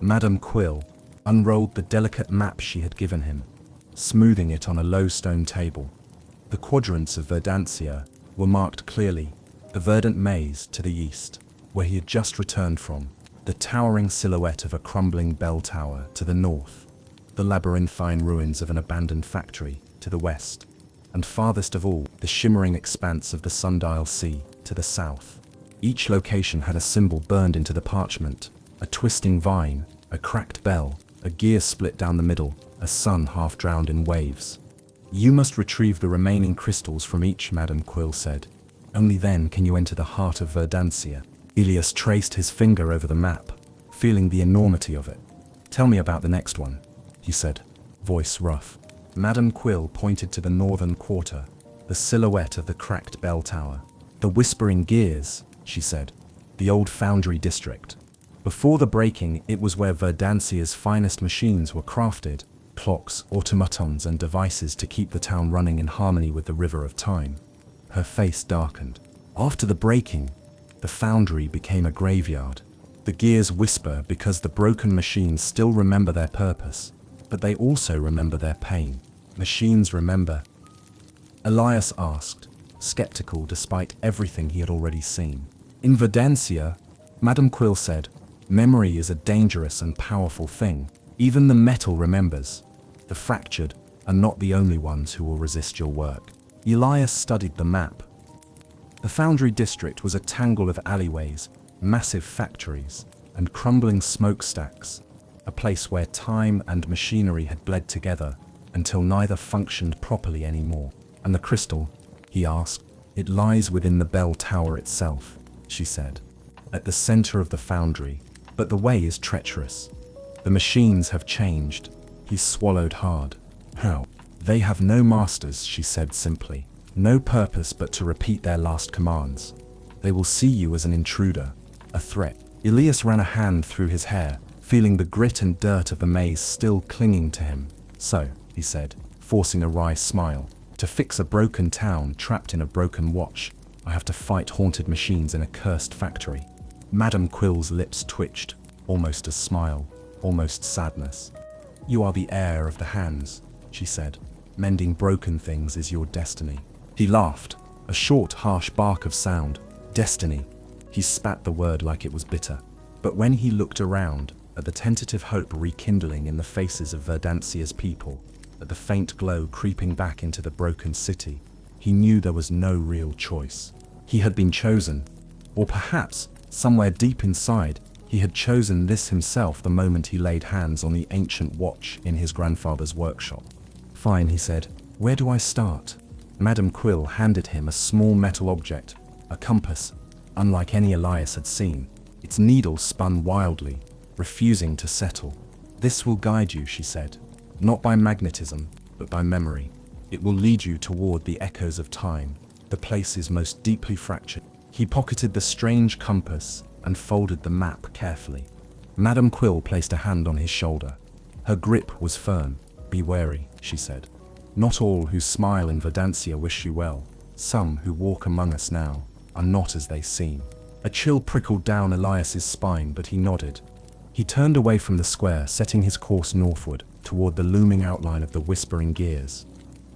Madame Quill unrolled the delicate map she had given him, smoothing it on a low stone table. The quadrants of Verdansia were marked clearly: the verdant maze to the east, where he had just returned from, the towering silhouette of a crumbling bell tower to the north, the labyrinthine ruins of an abandoned factory to the west, and farthest of all, the shimmering expanse of the sundial sea to the south. Each location had a symbol burned into the parchment: a twisting vine, a cracked bell, a gear split down the middle, a sun half drowned in waves. "You must retrieve the remaining crystals from each," Madame Quill said. "Only then can you enter the heart of Verdansia." Elias traced his finger over the map, feeling the enormity of it. "Tell me about the next one," he said, voice rough. Madame Quill pointed to the northern quarter, the silhouette of the cracked bell tower. "The Whispering Gears," she said, "the old foundry district. Before the breaking, it was where Verdansia's finest machines were crafted: clocks, automatons, and devices to keep the town running in harmony with the river of time." Her face darkened. "After the breaking, the foundry became a graveyard. The gears whisper because the broken machines still remember their purpose, but they also remember their pain." "Machines remember?" Elias asked, skeptical despite everything he had already seen. "In Verdansia," Madame Quill said, "memory is a dangerous and powerful thing. Even the metal remembers. The fractured are not the only ones who will resist your work." Elias studied the map. The foundry district was a tangle of alleyways, massive factories, and crumbling smokestacks, a place where time and machinery had bled together until neither functioned properly anymore. "And the crystal?" he asked. "It lies within the bell tower itself," she said, "at the center of the foundry. But the way is treacherous. The machines have changed." He swallowed hard. "How?" "They have no masters," she said simply. "No purpose but to repeat their last commands. They will see you as an intruder, a threat." Elias ran a hand through his hair, feeling the grit and dirt of the maze still clinging to him. "So," he said, forcing a wry smile, "to fix a broken town trapped in a broken watch, I have to fight haunted machines in a cursed factory." Madame Quill's lips twitched, almost a smile, almost sadness. "You are the heir of the hands," she said. "Mending broken things is your destiny." He laughed, a short, harsh bark of sound. "Destiny." He spat the word like it was bitter. But when he looked around, at the tentative hope rekindling in the faces of Verdansia's people, at the faint glow creeping back into the broken city, he knew there was no real choice. He had been chosen, or perhaps, somewhere deep inside, he had chosen this himself the moment he laid hands on the ancient watch in his grandfather's workshop. "Fine," he said. "Where do I start?" Madame Quill handed him a small metal object, a compass, unlike any Elias had seen. Its needle spun wildly, refusing to settle. "This will guide you," she said, "not by magnetism, but by memory. It will lead you toward the echoes of time, the places most deeply fractured." He pocketed the strange compass and folded the map carefully. Madame Quill placed a hand on his shoulder. Her grip was firm. "Be wary," she said. "Not all who smile in Verdansia wish you well. Some who walk among us now are not as they seem." A chill prickled down Elias's spine, but he nodded. He turned away from the square, setting his course northward, toward the looming outline of the Whispering Gears.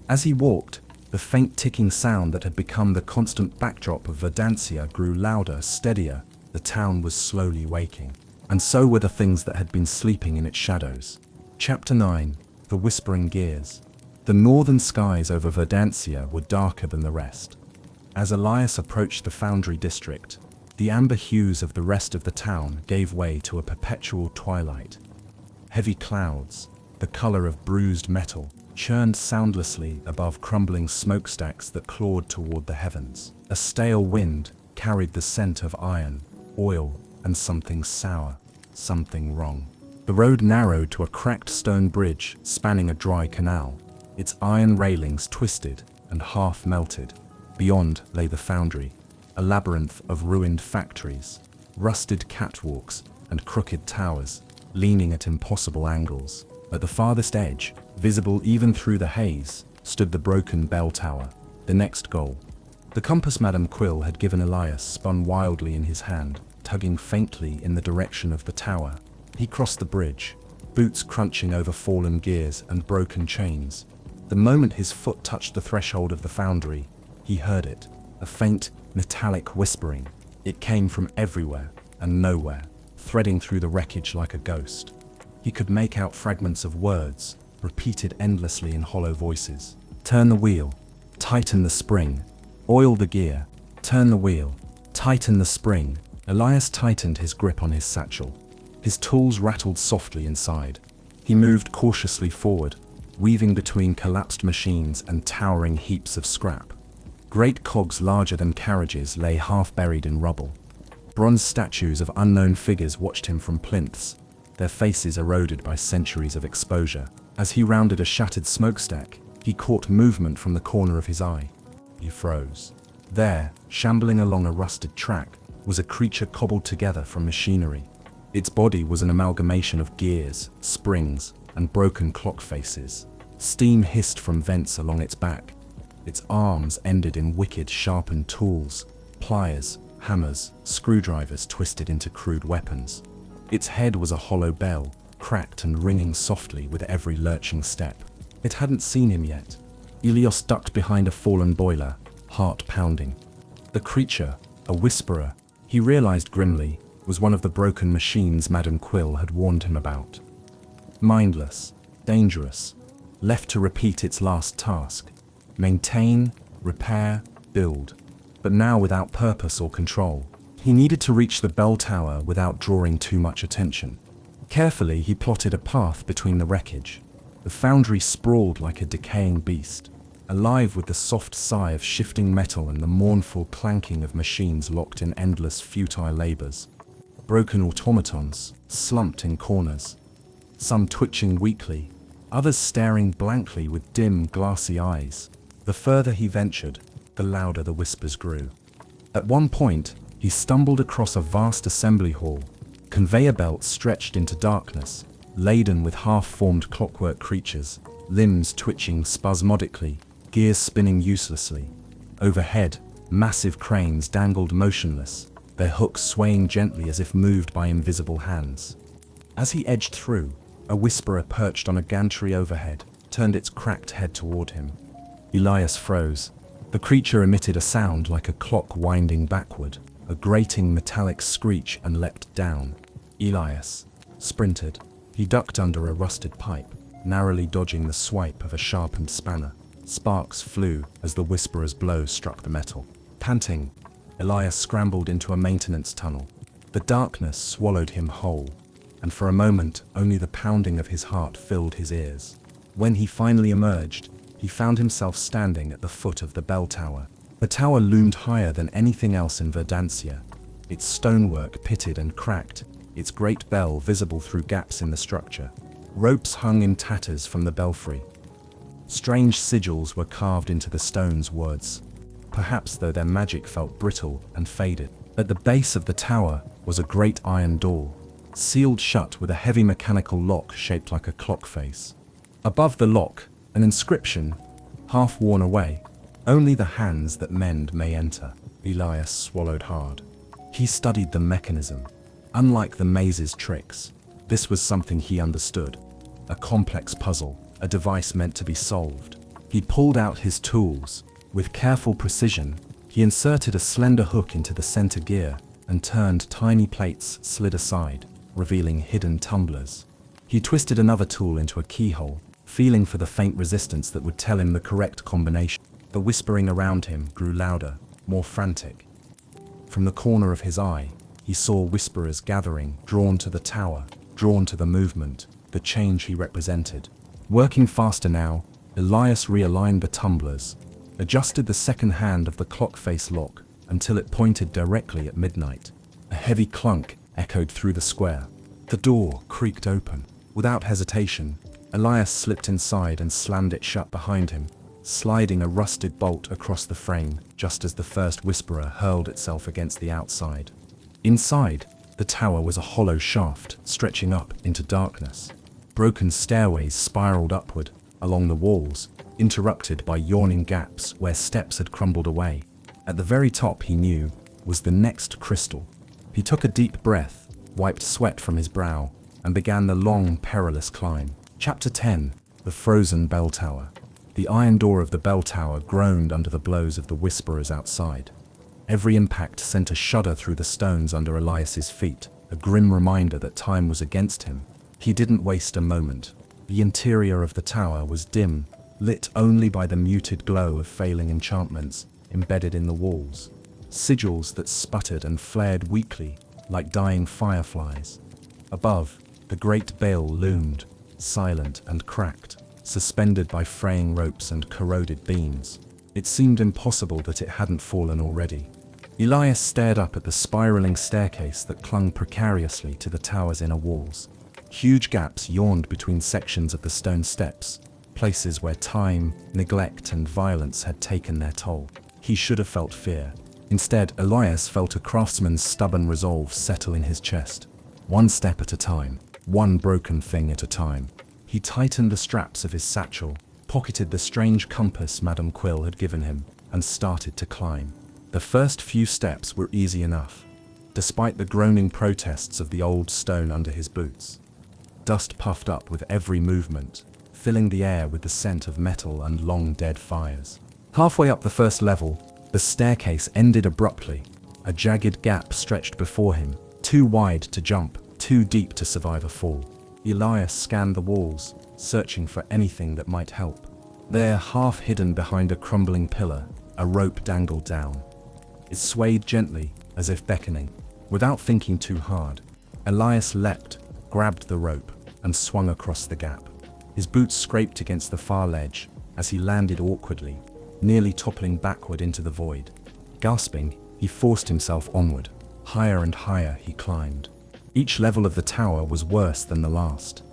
As he walked, the faint ticking sound that had become the constant backdrop of Verdansia grew louder, steadier. The town was slowly waking. And so were the things that had been sleeping in its shadows. Chapter 9. The Whispering Gears. The northern skies over Verdansia were darker than the rest. As Elias approached the foundry district, the amber hues of the rest of the town gave way to a perpetual twilight. Heavy clouds, the color of bruised metal, churned soundlessly above crumbling smokestacks that clawed toward the heavens. A stale wind carried the scent of iron, oil, and something sour, something wrong. The road narrowed to a cracked stone bridge spanning a dry canal, its iron railings twisted and half melted. Beyond lay the foundry, a labyrinth of ruined factories, rusted catwalks, and crooked towers, leaning at impossible angles. At the farthest edge, visible even through the haze, stood the broken bell tower, the next goal. The compass Madame Quill had given Elias spun wildly in his hand, tugging faintly in the direction of the tower. He crossed the bridge, boots crunching over fallen gears and broken chains. The moment his foot touched the threshold of the foundry, he heard it, a faint, metallic whispering. It came from everywhere and nowhere, threading through the wreckage like a ghost. He could make out fragments of words, repeated endlessly in hollow voices. Turn the wheel, tighten the spring, oil the gear, turn the wheel, tighten the spring. Elias tightened his grip on his satchel. His tools rattled softly inside. He moved cautiously forward, weaving between collapsed machines and towering heaps of scrap. Great cogs larger than carriages lay half buried in rubble. Bronze statues of unknown figures watched him from plinths, their faces eroded by centuries of exposure. As he rounded a shattered smokestack, he caught movement from the corner of his eye. He froze. There, shambling along a rusted track, was a creature cobbled together from machinery. Its body was an amalgamation of gears, springs, and broken clock faces. Steam hissed from vents along its back. Its arms ended in wicked, sharpened tools, pliers, hammers, screwdrivers twisted into crude weapons. Its head was a hollow bell, cracked and ringing softly with every lurching step. It hadn't seen him yet. Elias ducked behind a fallen boiler, heart pounding. The creature, a whisperer, he realized grimly, was one of the broken machines Madame Quill had warned him about. Mindless, dangerous, left to repeat its last task. Maintain, repair, build. But now without purpose or control. He needed to reach the bell tower without drawing too much attention. Carefully, he plotted a path between the wreckage. The foundry sprawled like a decaying beast, alive with the soft sigh of shifting metal and the mournful clanking of machines locked in endless futile labors. Broken automatons, slumped in corners, some twitching weakly, others staring blankly with dim, glassy eyes. The further he ventured, the louder the whispers grew. At one point, he stumbled across a vast assembly hall. Conveyor belts stretched into darkness, laden with half-formed clockwork creatures, limbs twitching spasmodically, gears spinning uselessly. Overhead, massive cranes dangled motionless, their hooks swaying gently as if moved by invisible hands. As he edged through, a whisperer perched on a gantry overhead turned its cracked head toward him. Elias froze. The creature emitted a sound like a clock winding backward, a grating metallic screech, and leapt down. Elias sprinted. He ducked under a rusted pipe, narrowly dodging the swipe of a sharpened spanner. Sparks flew as the whisperer's blow struck the metal. Panting, Elias scrambled into a maintenance tunnel. The darkness swallowed him whole, and for a moment only the pounding of his heart filled his ears. When he finally emerged, he found himself standing at the foot of the bell tower. The tower loomed higher than anything else in Verdancia, its stonework pitted and cracked, its great bell visible through gaps in the structure. Ropes hung in tatters from the belfry. Strange sigils were carved into the stone's words, perhaps though their magic felt brittle and faded. At the base of the tower was a great iron door, sealed shut with a heavy mechanical lock shaped like a clock face. Above the lock, an inscription, half worn away, "Only the hands that mend may enter." Elias swallowed hard. He studied the mechanism. Unlike the maze's tricks, this was something he understood. A complex puzzle, a device meant to be solved. He pulled out his tools. With careful precision, he inserted a slender hook into the center gear and turned. Tiny plates slid aside, revealing hidden tumblers. He twisted another tool into a keyhole, feeling for the faint resistance that would tell him the correct combination. The whispering around him grew louder, more frantic. From the corner of his eye, he saw whisperers gathering, drawn to the tower, drawn to the movement, the change he represented. Working faster now, Elias realigned the tumblers, adjusted the second hand of the clock face lock until it pointed directly at midnight. A heavy clunk echoed through the square. The door creaked open. Without hesitation, Elias slipped inside and slammed it shut behind him, sliding a rusted bolt across the frame just as the first whisperer hurled itself against the outside. Inside, the tower was a hollow shaft stretching up into darkness. Broken stairways spiraled upward along the walls, interrupted by yawning gaps where steps had crumbled away. At the very top, he knew, was the next crystal. He took a deep breath, wiped sweat from his brow, and began the long, perilous climb. Chapter 10. The Frozen Bell Tower. The iron door of the bell tower groaned under the blows of the whisperers outside. Every impact sent a shudder through the stones under Elias's feet, a grim reminder that time was against him. He didn't waste a moment. The interior of the tower was dim, lit only by the muted glow of failing enchantments embedded in the walls. Sigils that sputtered and flared weakly, like dying fireflies. Above, the great bell loomed, silent and cracked, suspended by fraying ropes and corroded beams. It seemed impossible that it hadn't fallen already. Elias stared up at the spiraling staircase that clung precariously to the tower's inner walls. Huge gaps yawned between sections of the stone steps, places where time, neglect, and violence had taken their toll. He should have felt fear. Instead, Elias felt a craftsman's stubborn resolve settle in his chest. One step at a time, one broken thing at a time. He tightened the straps of his satchel, pocketed the strange compass Madame Quill had given him, and started to climb. The first few steps were easy enough, despite the groaning protests of the old stone under his boots. Dust puffed up with every movement, filling the air with the scent of metal and long-dead fires. Halfway up the first level, the staircase ended abruptly. A jagged gap stretched before him, too wide to jump, too deep to survive a fall. Elias scanned the walls, searching for anything that might help. There, half hidden behind a crumbling pillar, a rope dangled down. It swayed gently, as if beckoning. Without thinking too hard, Elias leapt, grabbed the rope, and swung across the gap. His boots scraped against the far ledge as he landed awkwardly, nearly toppling backward into the void. Gasping, he forced himself onward. Higher and higher he climbed. Each level of the tower was worse than the last.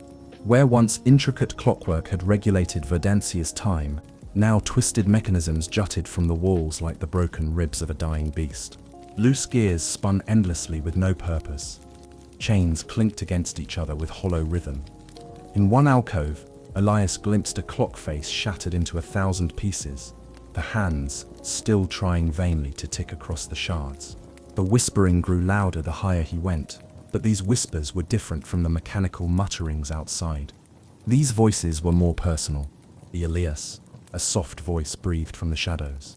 Where once intricate clockwork had regulated Verdancia's time, now twisted mechanisms jutted from the walls like the broken ribs of a dying beast. Loose gears spun endlessly with no purpose. Chains clinked against each other with hollow rhythm. In one alcove, Elias glimpsed a clock face shattered into 1,000 pieces, the hands still trying vainly to tick across the shards. The whispering grew louder the higher he went, but these whispers were different from the mechanical mutterings outside. These voices were more personal. Elias, a soft voice breathed from the shadows.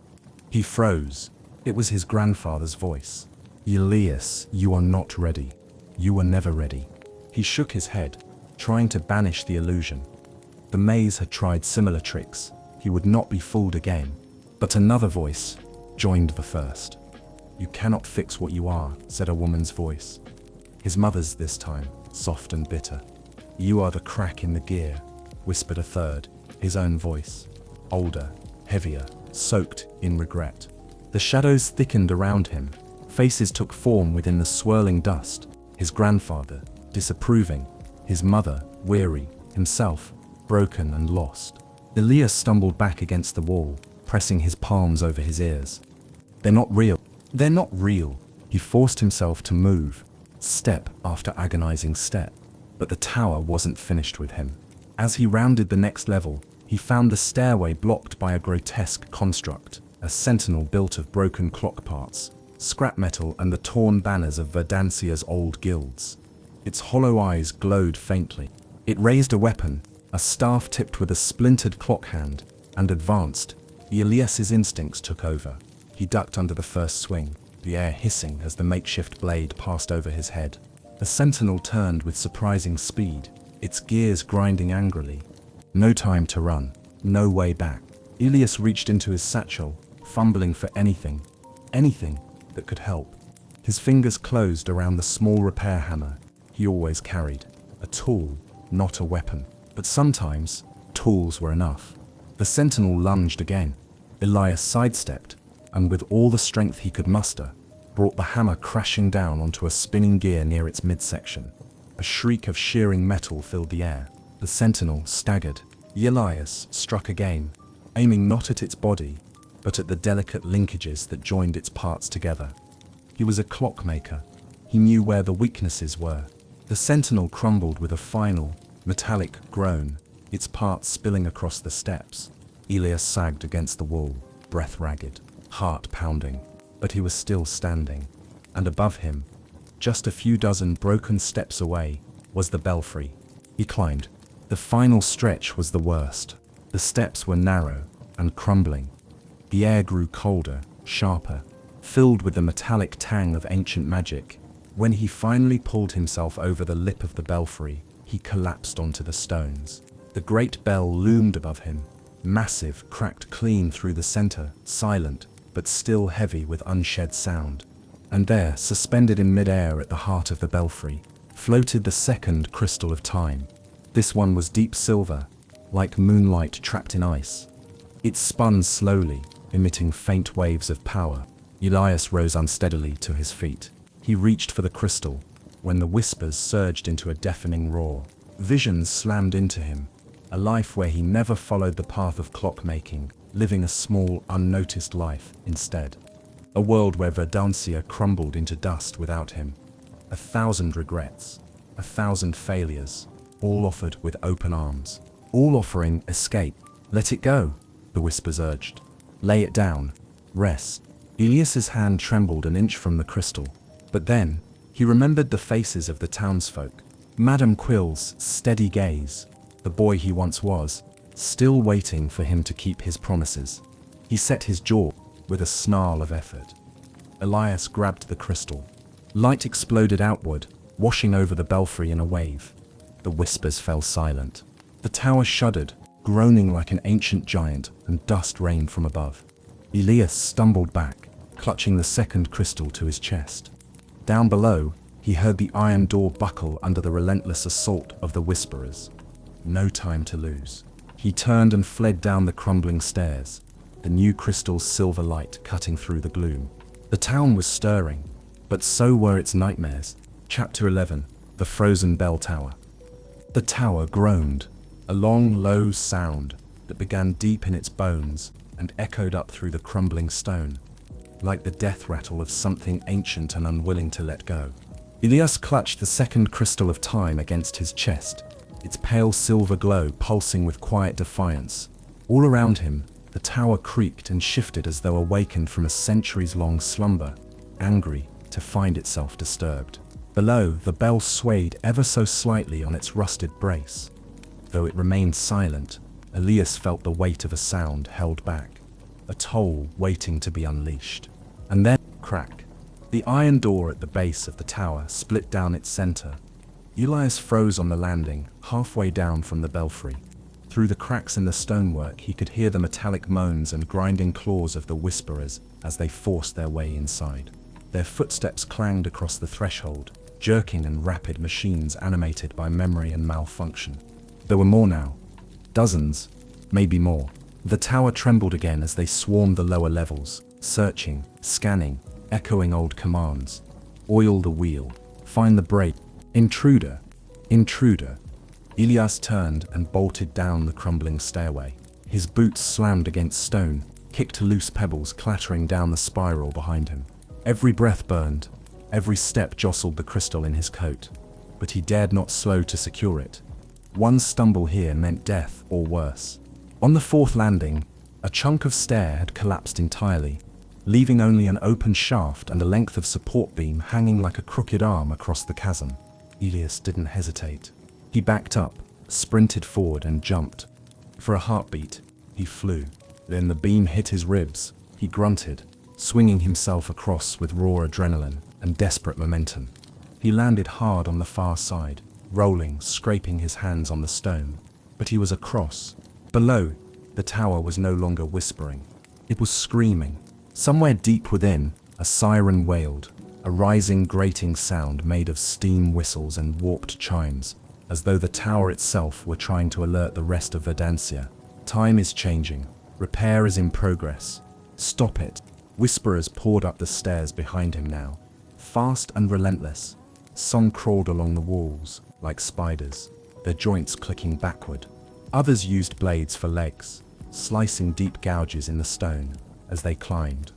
He froze. It was his grandfather's voice. Elias, you are not ready. You were never ready. He shook his head, trying to banish the illusion. The maze had tried similar tricks. He would not be fooled again. But another voice joined the first. You cannot fix what you are, said a woman's voice. His mother's this time, soft and bitter. You are the crack in the gear, whispered a third, his own voice. Older, heavier, soaked in regret. The shadows thickened around him. Faces took form within the swirling dust. His grandfather, disapproving. His mother, weary. Himself, broken and lost. Elias stumbled back against the wall, pressing his palms over his ears. They're not real. They're not real. He forced himself to move, step after agonizing step. But the tower wasn't finished with him. As he rounded the next level, he found the stairway blocked by a grotesque construct, a sentinel built of broken clock parts, scrap metal, and the torn banners of Verdancia's old guilds. Its hollow eyes glowed faintly. It raised a weapon, a staff tipped with a splintered clock hand, and advanced. Elias's instincts took over. He ducked under the first swing, the air hissing as the makeshift blade passed over his head. The sentinel turned with surprising speed, its gears grinding angrily. No time to run, no way back. Elias reached into his satchel, fumbling for anything that could help. His fingers closed around the small repair hammer he always carried, a tool, not a weapon. But sometimes, tools were enough. The The sentinel lunged again. Elias sidestepped, and with all the strength he could muster, brought the hammer crashing down onto a spinning gear near its midsection. A shriek of shearing metal filled the air. The sentinel staggered. Elias struck again, aiming not at its body, but at the delicate linkages that joined its parts together. He was a clockmaker. He knew where the weaknesses were. The sentinel crumbled with a final, metallic groan, its parts spilling across the steps. Elias sagged against the wall, breath ragged, heart pounding, but he was still standing. And above him, just a few dozen broken steps away, was the belfry. He climbed. The final stretch was the worst. The steps were narrow and crumbling. The air grew colder, sharper, filled with the metallic tang of ancient magic. When he finally pulled himself over the lip of the belfry, he collapsed onto the stones. The great bell loomed above him, massive, cracked clean through the center, silent, but still heavy with unshed sound. And there, suspended in mid-air at the heart of the belfry, floated the second crystal of time. This one was deep silver, like moonlight trapped in ice. It spun slowly, emitting faint waves of power. Elias rose unsteadily to his feet. He reached for the crystal, when the whispers surged into a deafening roar. Visions slammed into him, a life where he never followed the path of clockmaking, living a small, unnoticed life instead. A world where Verdancia crumbled into dust without him. 1,000 regrets, 1,000 failures, all offered with open arms, all offering escape. Let it go, the whispers urged. Lay it down. Rest. Elias's hand trembled an inch from the crystal. But then, he remembered the faces of the townsfolk. Madame Quill's steady gaze, the boy he once was, still waiting for him to keep his promises. He set his jaw with a snarl of effort. Elias grabbed the crystal. Light exploded outward, washing over the belfry in a wave. The whispers fell silent. The tower shuddered, groaning like an ancient giant, and dust rained from above. Elias stumbled back, clutching the second crystal to his chest. Down below, he heard the iron door buckle under the relentless assault of the whisperers. No time to lose. He turned and fled down the crumbling stairs, the new crystal's silver light cutting through the gloom. The town was stirring, but so were its nightmares. Chapter 11. The Frozen Bell Tower. The tower groaned, a long, low sound that began deep in its bones and echoed up through the crumbling stone, like the death rattle of something ancient and unwilling to let go. Elias clutched the second crystal of time against his chest, its pale silver glow pulsing with quiet defiance. All around him, the tower creaked and shifted as though awakened from a centuries-long slumber, angry to find itself disturbed. Below, the bell swayed ever so slightly on its rusted brace. Though it remained silent, Elias felt the weight of a sound held back, a toll waiting to be unleashed. And then, crack. The iron door at the base of the tower split down its center. Elias froze on the landing, halfway down from the belfry. Through the cracks in the stonework, he could hear the metallic moans and grinding claws of the whisperers as they forced their way inside. Their footsteps clanged across the threshold, jerking and rapid machines animated by memory and malfunction. There were more now. Dozens, maybe more. The tower trembled again as they swarmed the lower levels, searching, scanning, echoing old commands. Oil the wheel. Find the brake. Intruder. Intruder. Elias turned and bolted down the crumbling stairway. His boots slammed against stone, kicked loose pebbles clattering down the spiral behind him. Every breath burned. Every step jostled the crystal in his coat. But he dared not slow to secure it. One stumble here meant death or worse. On the fourth landing, a chunk of stair had collapsed entirely, leaving only an open shaft and a length of support beam hanging like a crooked arm across the chasm. Elias didn't hesitate. He backed up, sprinted forward and jumped. For a heartbeat, he flew. Then the beam hit his ribs. He grunted, swinging himself across with raw adrenaline and desperate momentum. He landed hard on the far side, rolling, scraping his hands on the stone. But he was across. Below, the tower was no longer whispering. It was screaming. Somewhere deep within, a siren wailed, a rising grating sound made of steam whistles and warped chimes, as though the tower itself were trying to alert the rest of Verdancia. Time is changing. Repair is in progress. Stop it. Whisperers poured up the stairs behind him now, fast and relentless. Some crawled along the walls like spiders, their joints clicking backward. Others used blades for legs, slicing deep gouges in the stone as they climbed.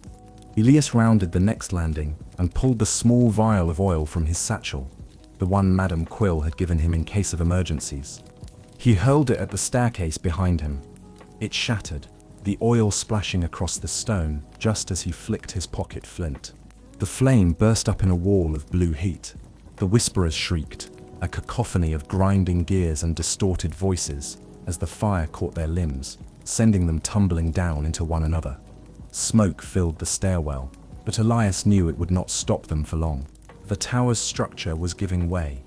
Elias rounded the next landing and pulled the small vial of oil from his satchel, the one Madame Quill had given him in case of emergencies. He hurled it at the staircase behind him. It shattered, the oil splashing across the stone just as he flicked his pocket flint. The flame burst up in a wall of blue heat. The whisperers shrieked, a cacophony of grinding gears and distorted voices, as the fire caught their limbs, sending them tumbling down into one another. Smoke filled the stairwell, but Elias knew it would not stop them for long. The tower's structure was giving way.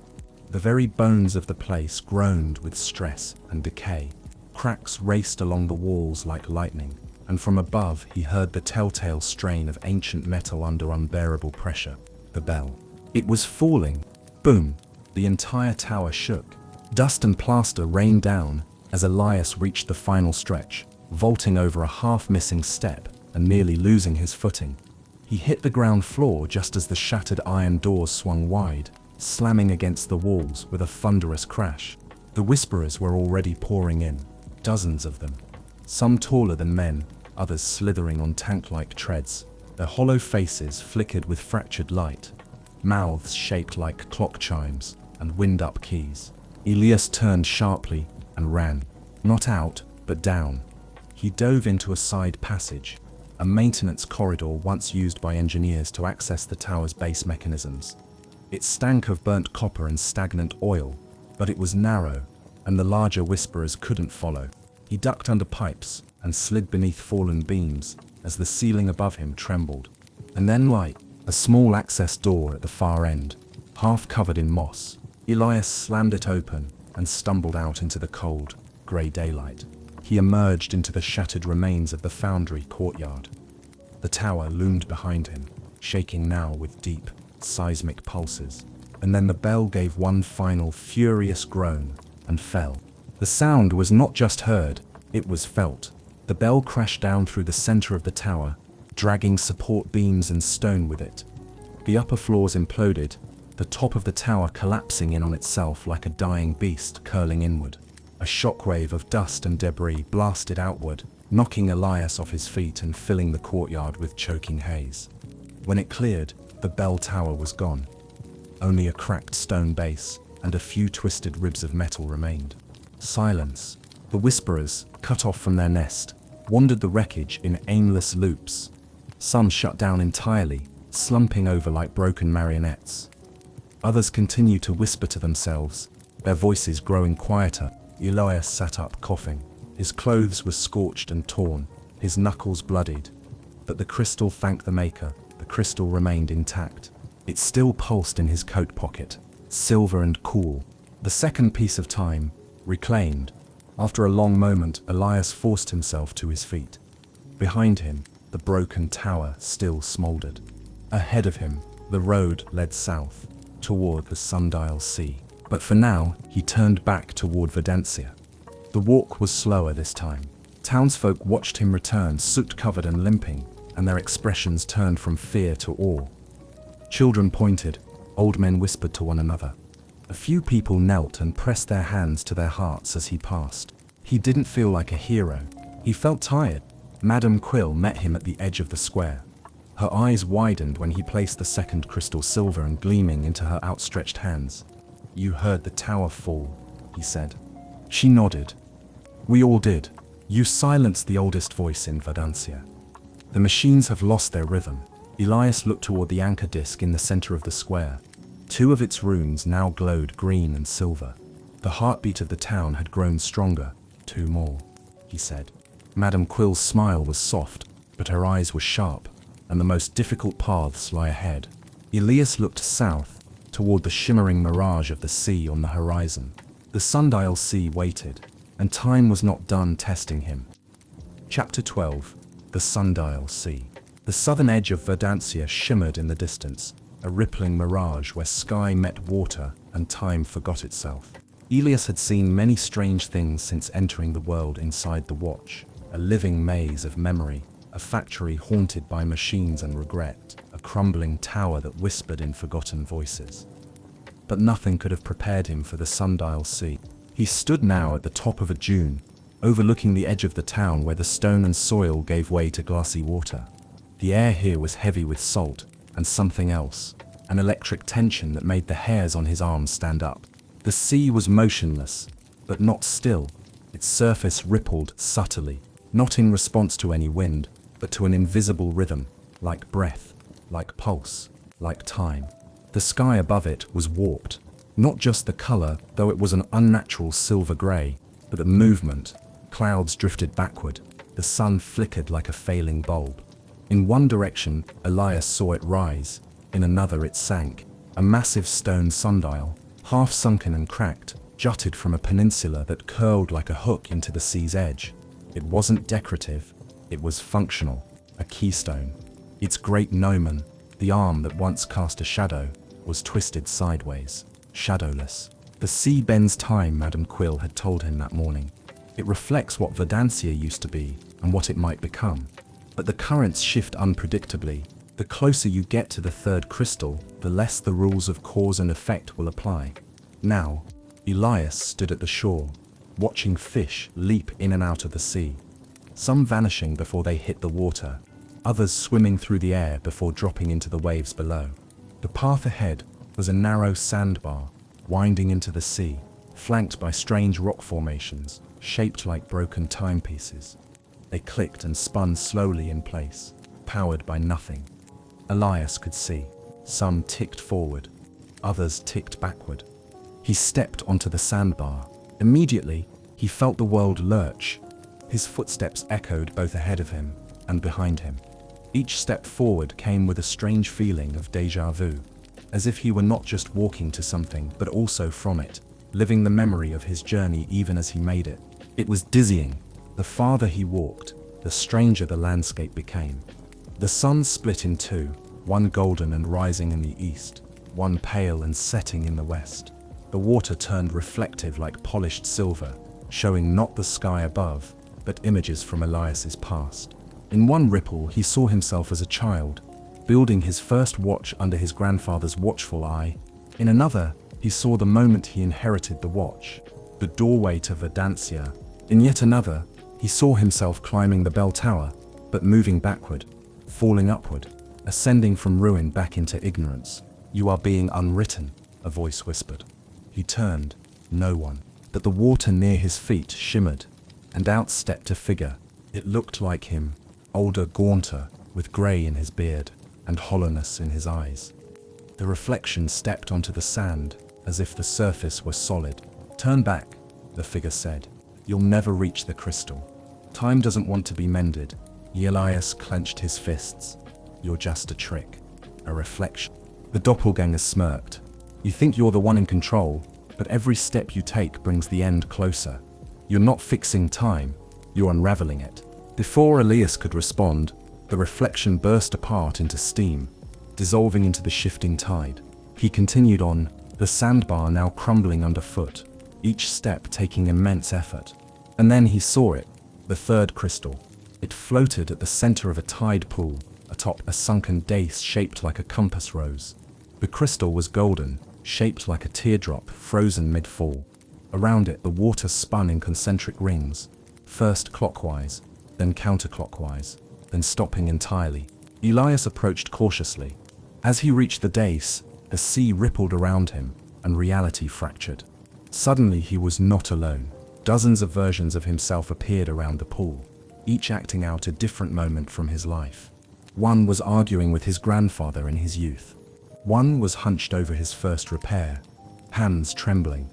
The very bones of the place groaned with stress and decay. Cracks raced along the walls like lightning, and from above he heard the telltale strain of ancient metal under unbearable pressure. The bell. It was falling. Boom! The entire tower shook. Dust and plaster rained down as Elias reached the final stretch, vaulting over a half-missing step and nearly losing his footing. He hit the ground floor just as the shattered iron doors swung wide, slamming against the walls with a thunderous crash. The whisperers were already pouring in, dozens of them, some taller than men, others slithering on tank-like treads. Their hollow faces flickered with fractured light, mouths shaped like clock chimes and wind-up keys. Elias turned sharply and ran, not out, but down. He dove into a side passage, a maintenance corridor once used by engineers to access the tower's base mechanisms. It stank of burnt copper and stagnant oil, but it was narrow, and the larger whisperers couldn't follow. He ducked under pipes and slid beneath fallen beams as the ceiling above him trembled. And then light, a small access door at the far end, half covered in moss. Elias slammed it open and stumbled out into the cold, grey daylight. He emerged into the shattered remains of the foundry courtyard. The tower loomed behind him, shaking now with deep, seismic pulses. And then the bell gave one final furious groan and fell. The sound was not just heard, it was felt. The bell crashed down through the center of the tower, dragging support beams and stone with it. The upper floors imploded, the top of the tower collapsing in on itself like a dying beast curling inward. A shockwave of dust and debris blasted outward, knocking Elias off his feet and filling the courtyard with choking haze. When it cleared, the bell tower was gone. Only a cracked stone base and a few twisted ribs of metal remained. Silence. The whisperers, cut off from their nest, wandered the wreckage in aimless loops. Some shut down entirely, slumping over like broken marionettes. Others continued to whisper to themselves, their voices growing quieter. Elias sat up coughing. His clothes were scorched and torn, his knuckles bloodied. But the crystal thanked the maker, the crystal remained intact. It still pulsed in his coat pocket, silver and cool. The second piece of time, reclaimed. After a long moment, Elias forced himself to his feet. Behind him, the broken tower still smoldered. Ahead of him, the road led south, toward the Sundial Sea. But for now, he turned back toward Verdancia. The walk was slower this time. Townsfolk watched him return, soot-covered and limping, and their expressions turned from fear to awe. Children pointed, old men whispered to one another. A few people knelt and pressed their hands to their hearts as he passed. He didn't feel like a hero. He felt tired. Madame Quill met him at the edge of the square. Her eyes widened when he placed the second crystal silver and gleaming into her outstretched hands. "You heard the tower fall," he said. She nodded. "We all did. You silenced the oldest voice in Verdancia. The machines have lost their rhythm." Elias looked toward the anchor disc in the center of the square. Two of its runes now glowed green and silver. The heartbeat of the town had grown stronger. "Two more," he said. Madame Quill's smile was soft, but her eyes were sharp, and the most difficult paths lie ahead. Elias looked south, toward the shimmering mirage of the sea on the horizon. The Sundial Sea waited, and time was not done testing him. Chapter 12. The Sundial Sea. The southern edge of Verdancia shimmered in the distance, a rippling mirage where sky met water and time forgot itself. Elias had seen many strange things since entering the world inside the watch. A living maze of memory, a factory haunted by machines and regret, a crumbling tower that whispered in forgotten voices. But nothing could have prepared him for the sundial sea. He stood now at the top of a dune, overlooking the edge of the town where the stone and soil gave way to glassy water. The air here was heavy with salt and something else, an electric tension that made the hairs on his arms stand up. The sea was motionless, but not still. Its surface rippled subtly, not in response to any wind, but to an invisible rhythm, like breath, like pulse, like time. The sky above it was warped, not just the color, though it was an unnatural silver gray, but the movement. Clouds drifted backward, the sun flickered like a failing bulb. In one direction, Elias saw it rise, in another it sank. A massive stone sundial, half sunken and cracked, jutted from a peninsula that curled like a hook into the sea's edge. It wasn't decorative, it was functional, a keystone. Its great gnomon, the arm that once cast a shadow, was twisted sideways, shadowless. The sea bends time, Madame Quill had told him that morning. It reflects what Verdancia used to be and what it might become. But the currents shift unpredictably. The closer you get to the third crystal, the less the rules of cause and effect will apply. Now, Elias stood at the shore, watching fish leap in and out of the sea. Some vanishing before they hit the water, others swimming through the air before dropping into the waves below. The path ahead was a narrow sandbar, winding into the sea, flanked by strange rock formations, shaped like broken timepieces. They clicked and spun slowly in place, powered by nothing. Elias could see. Some ticked forward, others ticked backward. He stepped onto the sandbar. Immediately, he felt the world lurch. His footsteps echoed both ahead of him and behind him. Each step forward came with a strange feeling of déjà vu, as if he were not just walking to something, but also from it, living the memory of his journey even as he made it. It was dizzying. The farther he walked, the stranger the landscape became. The sun split in two, one golden and rising in the east, one pale and setting in the west. The water turned reflective like polished silver, showing not the sky above, but images from Elias's past. In one ripple, he saw himself as a child, building his first watch under his grandfather's watchful eye. In another, he saw the moment he inherited the watch, the doorway to Verdancia. In yet another, he saw himself climbing the bell tower, but moving backward, falling upward, ascending from ruin back into ignorance. "You are being unwritten," a voice whispered. He turned, no one, but the water near his feet shimmered, and out stepped a figure. It looked like him, older, gaunter, with grey in his beard and hollowness in his eyes. The reflection stepped onto the sand, as if the surface were solid. "Turn back," the figure said. "You'll never reach the crystal. Time doesn't want to be mended." Elias clenched his fists. "You're just a trick, a reflection." The doppelganger smirked. "You think you're the one in control, but every step you take brings the end closer. You're not fixing time, you're unraveling it." Before Elias could respond, the reflection burst apart into steam, dissolving into the shifting tide. He continued on, the sandbar now crumbling underfoot, each step taking immense effort. And then he saw it, the third crystal. It floated at the center of a tide pool, atop a sunken dais shaped like a compass rose. The crystal was golden, shaped like a teardrop frozen mid-fall. Around it, the water spun in concentric rings, first clockwise, then counterclockwise, then stopping entirely. Elias approached cautiously. As he reached the dais, the sea rippled around him, and reality fractured. Suddenly he was not alone. Dozens of versions of himself appeared around the pool, each acting out a different moment from his life. One was arguing with his grandfather in his youth. One was hunched over his first repair, hands trembling.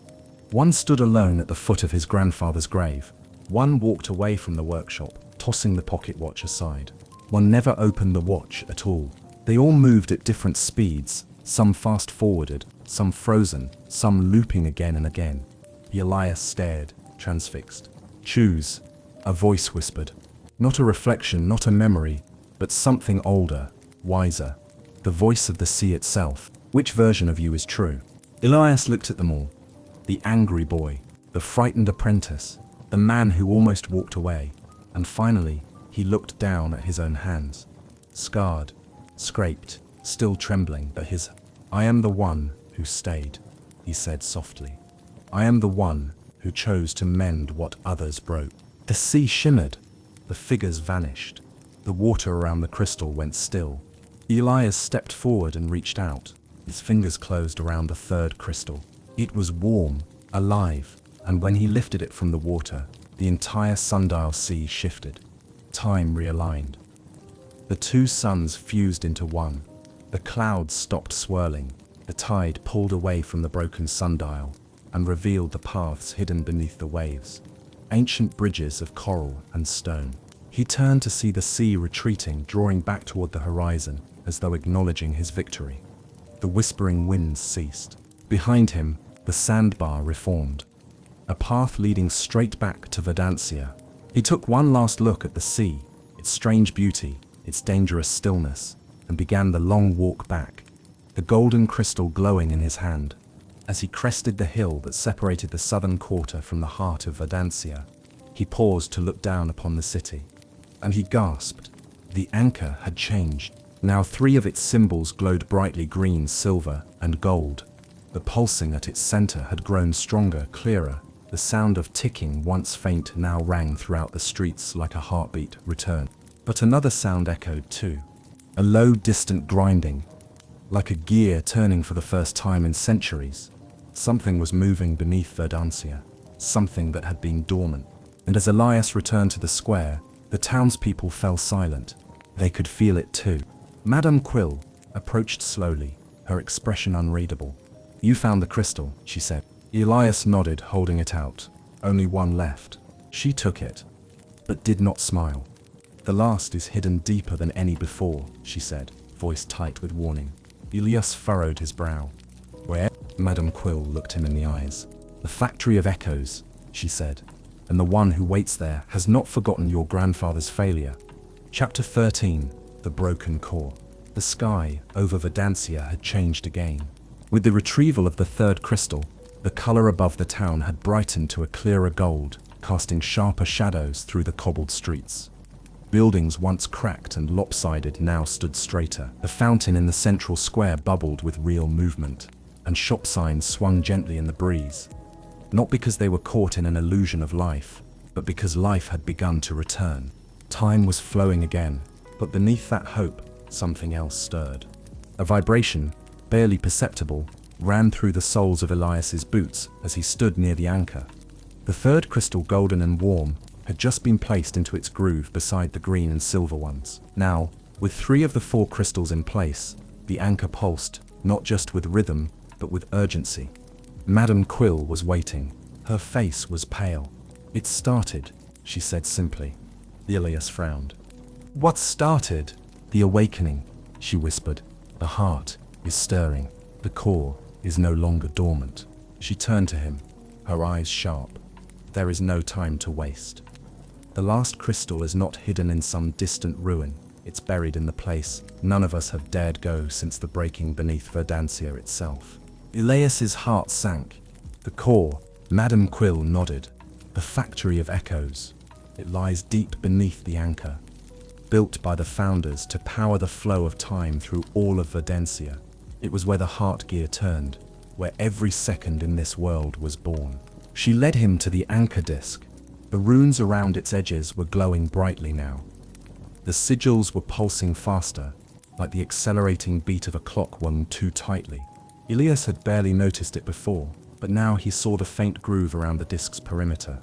One stood alone at the foot of his grandfather's grave. One walked away from the workshop, tossing the pocket watch aside. One never opened the watch at all. They all moved at different speeds, some fast-forwarded, some frozen, some looping again and again. Elias stared, transfixed. "Choose," a voice whispered. Not a reflection, not a memory, but something older, wiser. The voice of the sea itself. "Which version of you is true?" Elias looked at them all. The angry boy, the frightened apprentice, the man who almost walked away. And finally, he looked down at his own hands. Scarred, scraped, still trembling, but his, "I am the one who stayed," he said softly. "I am the one who chose to mend what others broke." The sea shimmered. The figures vanished. The water around the crystal went still. Elias stepped forward and reached out. His fingers closed around the third crystal. It was warm, alive, and when he lifted it from the water, the entire sundial sea shifted. Time realigned. The two suns fused into one. The clouds stopped swirling. The tide pulled away from the broken sundial and revealed the paths hidden beneath the waves. Ancient bridges of coral and stone. He turned to see the sea retreating, drawing back toward the horizon, as though acknowledging his victory. The whispering winds ceased. Behind him, the sandbar reformed. A path leading straight back to Verdancia. He took one last look at the sea, its strange beauty, its dangerous stillness, and began the long walk back, the golden crystal glowing in his hand. As he crested the hill that separated the southern quarter from the heart of Verdancia, he paused to look down upon the city. And he gasped. The anchor had changed. Now 3 of its symbols glowed brightly green, silver, and gold. The pulsing at its center had grown stronger, clearer. The sound of ticking, once faint, now rang throughout the streets like a heartbeat returned. But another sound echoed too. A low, distant grinding, like a gear turning for the first time in centuries. Something was moving beneath Verdancia, something that had been dormant. And as Elias returned to the square, the townspeople fell silent. They could feel it too. Madame Quill approached slowly, her expression unreadable. "You found the crystal," she said. Elias nodded, holding it out. "Only one left." She took it, but did not smile. "The last is hidden deeper than any before," she said, voice tight with warning. Elias furrowed his brow. "Where?" Madame Quill looked him in the eyes. "The factory of echoes," she said, "and the one who waits there has not forgotten your grandfather's failure." Chapter 13. The Broken Core. The sky over Verdancia had changed again. With the retrieval of the third crystal, the color above the town had brightened to a clearer gold, casting sharper shadows through the cobbled streets. Buildings once cracked and lopsided now stood straighter. The fountain in the central square bubbled with real movement, and shop signs swung gently in the breeze. Not because they were caught in an illusion of life, but because life had begun to return. Time was flowing again, but beneath that hope, something else stirred. A vibration, barely perceptible, ran through the soles of Elias's boots as he stood near the anchor. The third crystal, golden and warm, had just been placed into its groove beside the green and silver ones. Now, with 3 of the 4 crystals in place, the anchor pulsed, not just with rhythm, but with urgency. Madame Quill was waiting. Her face was pale. "It started," she said simply. Elias frowned. "What started?" "The awakening," she whispered. "The heart is stirring. The core is no longer dormant." She turned to him, her eyes sharp. "There is no time to waste. The last crystal is not hidden in some distant ruin. It's buried in the place none of us have dared go since the breaking beneath Verdancia itself." Elias's heart sank. "The core," Madame Quill nodded. "The factory of echoes. It lies deep beneath the anchor, built by the founders to power the flow of time through all of Verdancia. It was where the heart gear turned, where every second in this world was born." She led him to the anchor disc. The runes around its edges were glowing brightly now. The sigils were pulsing faster, like the accelerating beat of a clock wound too tightly. Elias had barely noticed it before, but now he saw the faint groove around the disc's perimeter.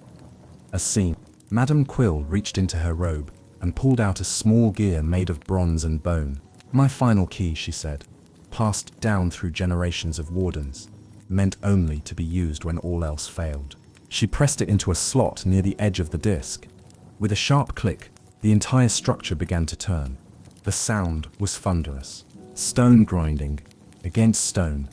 A seam. Madame Quill reached into her robe and pulled out a small gear made of bronze and bone. "My final key," she said, "passed down through generations of wardens, meant only to be used when all else failed." She pressed it into a slot near the edge of the disc. With a sharp click, the entire structure began to turn. The sound was thunderous. Stone grinding against stone.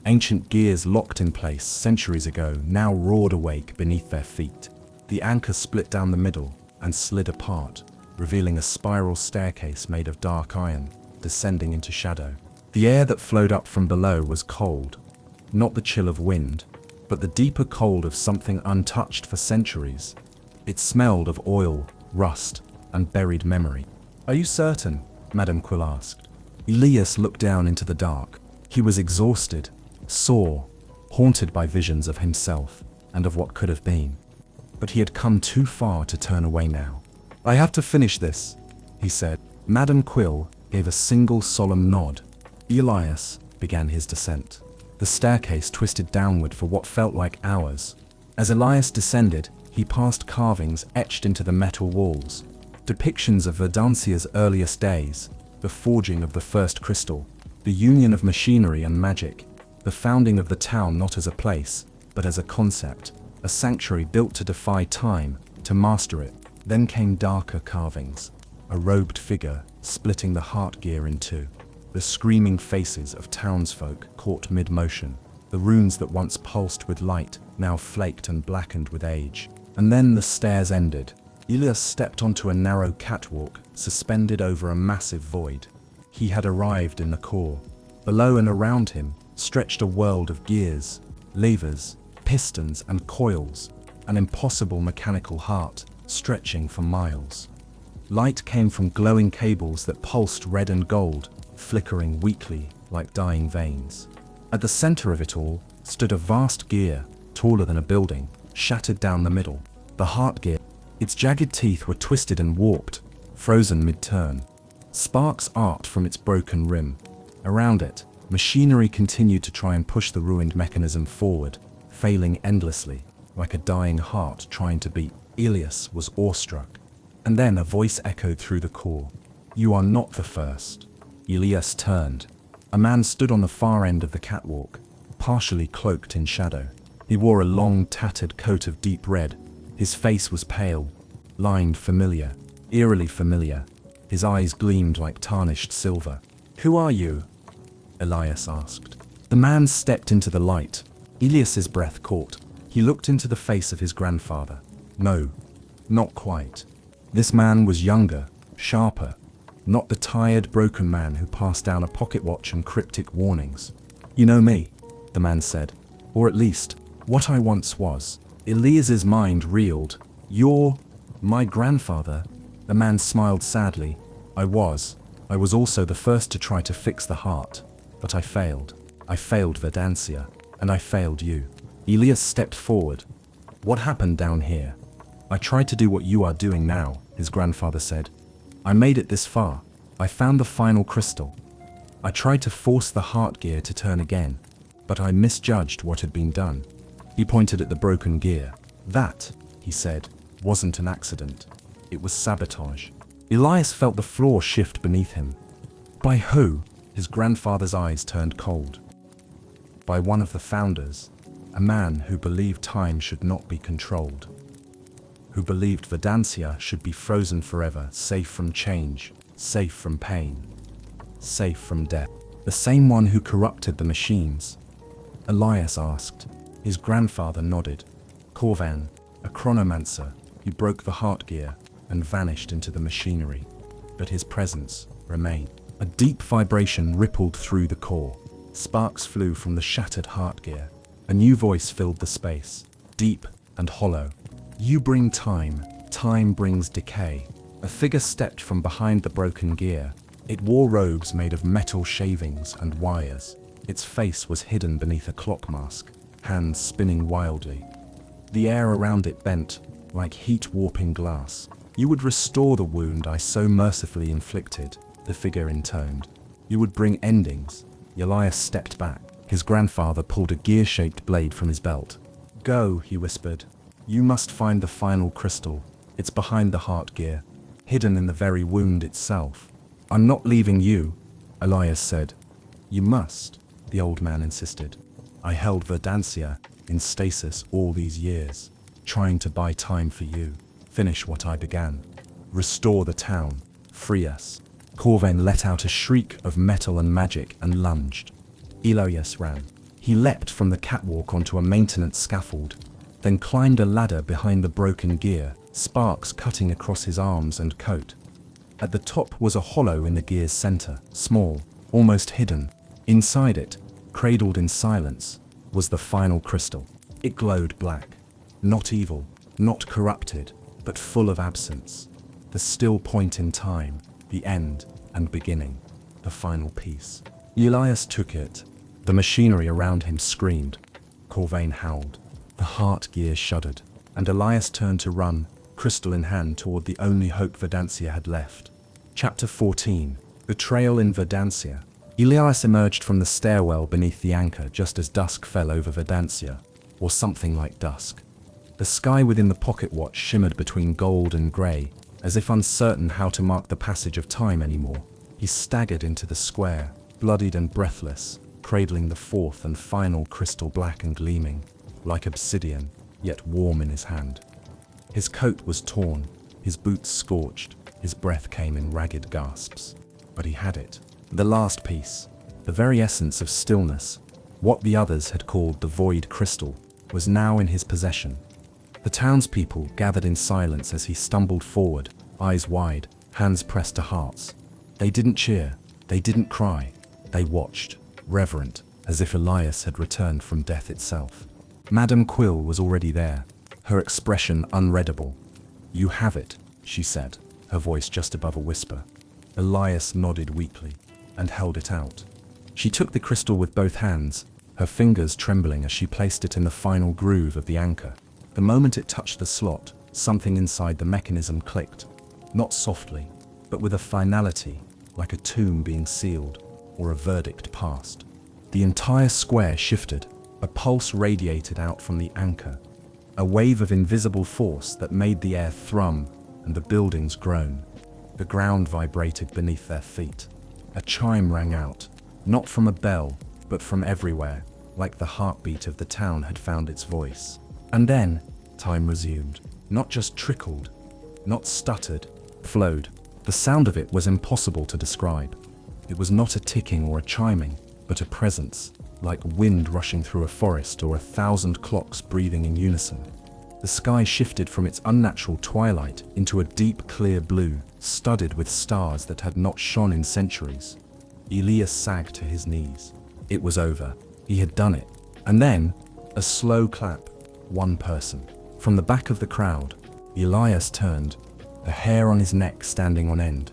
Ancient gears locked in place centuries ago now roared awake beneath their feet. The anchor split down the middle and slid apart, revealing a spiral staircase made of dark iron, descending into shadow. The air that flowed up from below was cold, not the chill of wind, but the deeper cold of something untouched for centuries. It smelled of oil, rust, and buried memory. "Are you certain?" Madame Quill asked. Elias looked down into the dark. He was exhausted, sore, haunted by visions of himself and of what could have been. But he had come too far to turn away now. "I have to finish this," he said. Madame Quill gave a single solemn nod. Elias began his descent. The staircase twisted downward for what felt like hours. As Elias descended, he passed carvings etched into the metal walls, depictions of Verdancia's earliest days, the forging of the first crystal, the union of machinery and magic, the founding of the town not as a place, but as a concept, a sanctuary built to defy time, to master it. Then came darker carvings, a robed figure splitting the heart gear in two, the screaming faces of townsfolk caught mid-motion, the runes that once pulsed with light, now flaked and blackened with age. And then the stairs ended. Elias stepped onto a narrow catwalk, suspended over a massive void. He had arrived in the core. Below and around him stretched a world of gears, levers, pistons and coils, an impossible mechanical heart stretching for miles. Light came from glowing cables that pulsed red and gold, flickering weakly like dying veins. At the center of it all stood a vast gear, taller than a building, shattered down the middle. The heart gear. Its jagged teeth were twisted and warped, frozen mid-turn. Sparks arced from its broken rim. Around it, machinery continued to try and push the ruined mechanism forward, failing endlessly, like a dying heart trying to beat. Elias was awestruck. And then a voice echoed through the core. "You are not the first." Elias turned. A man stood on the far end of the catwalk, partially cloaked in shadow. He wore a long, tattered coat of deep red. His face was pale, lined familiar, eerily familiar. His eyes gleamed like tarnished silver. "Who are you?" Elias asked. The man stepped into the light. Elias's breath caught. He looked into the face of his grandfather. No, not quite. This man was younger, sharper, not the tired, broken man who passed down a pocket watch and cryptic warnings. "You know me," the man said. "Or at least, what I once was." Elias's mind reeled. "You're my grandfather?" The man smiled sadly. I was also the first to try to fix the heart. But I failed. I failed Verdancia, and I failed you." Elias stepped forward. "What happened down here?" "I tried to do what you are doing now," his grandfather said. "I made it this far. I found the final crystal. I tried to force the heart gear to turn again, but I misjudged what had been done." He pointed at the broken gear. "That," he said, "wasn't an accident. It was sabotage." Elias felt the floor shift beneath him. "By who?" His grandfather's eyes turned cold. "By one of the founders, a man who believed time should not be controlled, who believed Verdancia should be frozen forever, safe from change, safe from pain, safe from death. The same one who corrupted the machines." Elias asked. His grandfather nodded. "Corvan, a chronomancer, he broke the heart gear and vanished into the machinery, but his presence remained." A deep vibration rippled through the core. Sparks flew from the shattered heart gear. A new voice filled the space, deep and hollow. "You bring time, time brings decay." A figure stepped from behind the broken gear. It wore robes made of metal shavings and wires. Its face was hidden beneath a clock mask, hands spinning wildly. The air around it bent, like heat-warping glass. "You would restore the wound I so mercifully inflicted," the figure intoned. "You would bring endings." Elias stepped back. His grandfather pulled a gear-shaped blade from his belt. "Go," he whispered. "You must find the final crystal. It's behind the heart gear, hidden in the very wound itself." "I'm not leaving you," Elias said. "You must," the old man insisted. "I held Verdancia in stasis all these years, trying to buy time for you. Finish what I began. Restore the town. Free us." Corvan let out a shriek of metal and magic and lunged. Elias ran. He leapt from the catwalk onto a maintenance scaffold, then climbed a ladder behind the broken gear, sparks cutting across his arms and coat. At the top was a hollow in the gear's center, small, almost hidden. Inside it, cradled in silence, was the final crystal. It glowed black. Not evil, not corrupted, but full of absence. The still point in time, the end and beginning, the final piece. Elias took it. The machinery around him screamed. Corvain howled. The heart gear shuddered, and Elias turned to run, crystal in hand, toward the only hope Verdancia had left. Chapter 14. Betrayal in Verdancia. Elias emerged from the stairwell beneath the anchor just as dusk fell over Verdancia, or something like dusk. The sky within the pocket watch shimmered between gold and grey, as if uncertain how to mark the passage of time anymore. He staggered into the square, bloodied and breathless, cradling the fourth and final crystal, black and gleaming, like obsidian, yet warm in his hand. His coat was torn, his boots scorched, his breath came in ragged gasps. But he had it. The last piece, the very essence of stillness, what the others had called the void crystal, was now in his possession. The townspeople gathered in silence as he stumbled forward, eyes wide, hands pressed to hearts. They didn't cheer, they didn't cry, they watched, reverent, as if Elias had returned from death itself. Madame Quill was already there, her expression unreadable. "You have it," she said, her voice just above a whisper. Elias nodded weakly and held it out. She took the crystal with both hands, her fingers trembling as she placed it in the final groove of the anchor. The moment it touched the slot, something inside the mechanism clicked, not softly, but with a finality, like a tomb being sealed or a verdict passed. The entire square shifted, a pulse radiated out from the anchor, a wave of invisible force that made the air thrum and the buildings groan. The ground vibrated beneath their feet. A chime rang out, not from a bell, but from everywhere, like the heartbeat of the town had found its voice. And then, time resumed. Not just trickled, not stuttered, flowed. The sound of it was impossible to describe. It was not a ticking or a chiming, but a presence, like wind rushing through a forest or 1,000 clocks breathing in unison. The sky shifted from its unnatural twilight into a deep clear blue, studded with stars that had not shone in centuries. Elias sagged to his knees. It was over. He had done it. And then, a slow clap. One person. From the back of the crowd, Elias turned, the hair on his neck standing on end.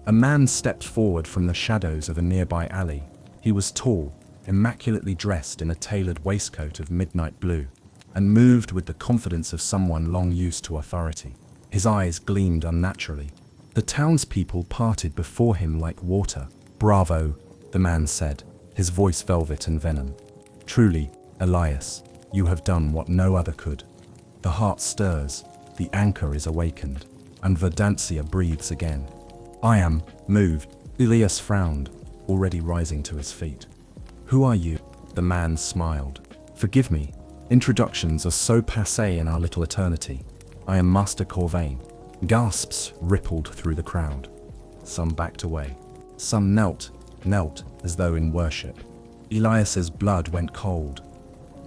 A man stepped forward from the shadows of a nearby alley. He was tall, immaculately dressed in a tailored waistcoat of midnight blue, and moved with the confidence of someone long used to authority. His eyes gleamed unnaturally. The townspeople parted before him like water. "Bravo," the man said, his voice velvet and venom. "Truly, Elias, you have done what no other could. The heart stirs, the anchor is awakened, and Verdancia breathes again." "I am moved." Elias frowned, already rising to his feet. "Who are you?" The man smiled. "Forgive me. Introductions are so passé in our little eternity. I am Master Corvain." Gasps rippled through the crowd. Some backed away. Some knelt as though in worship. Elias's blood went cold.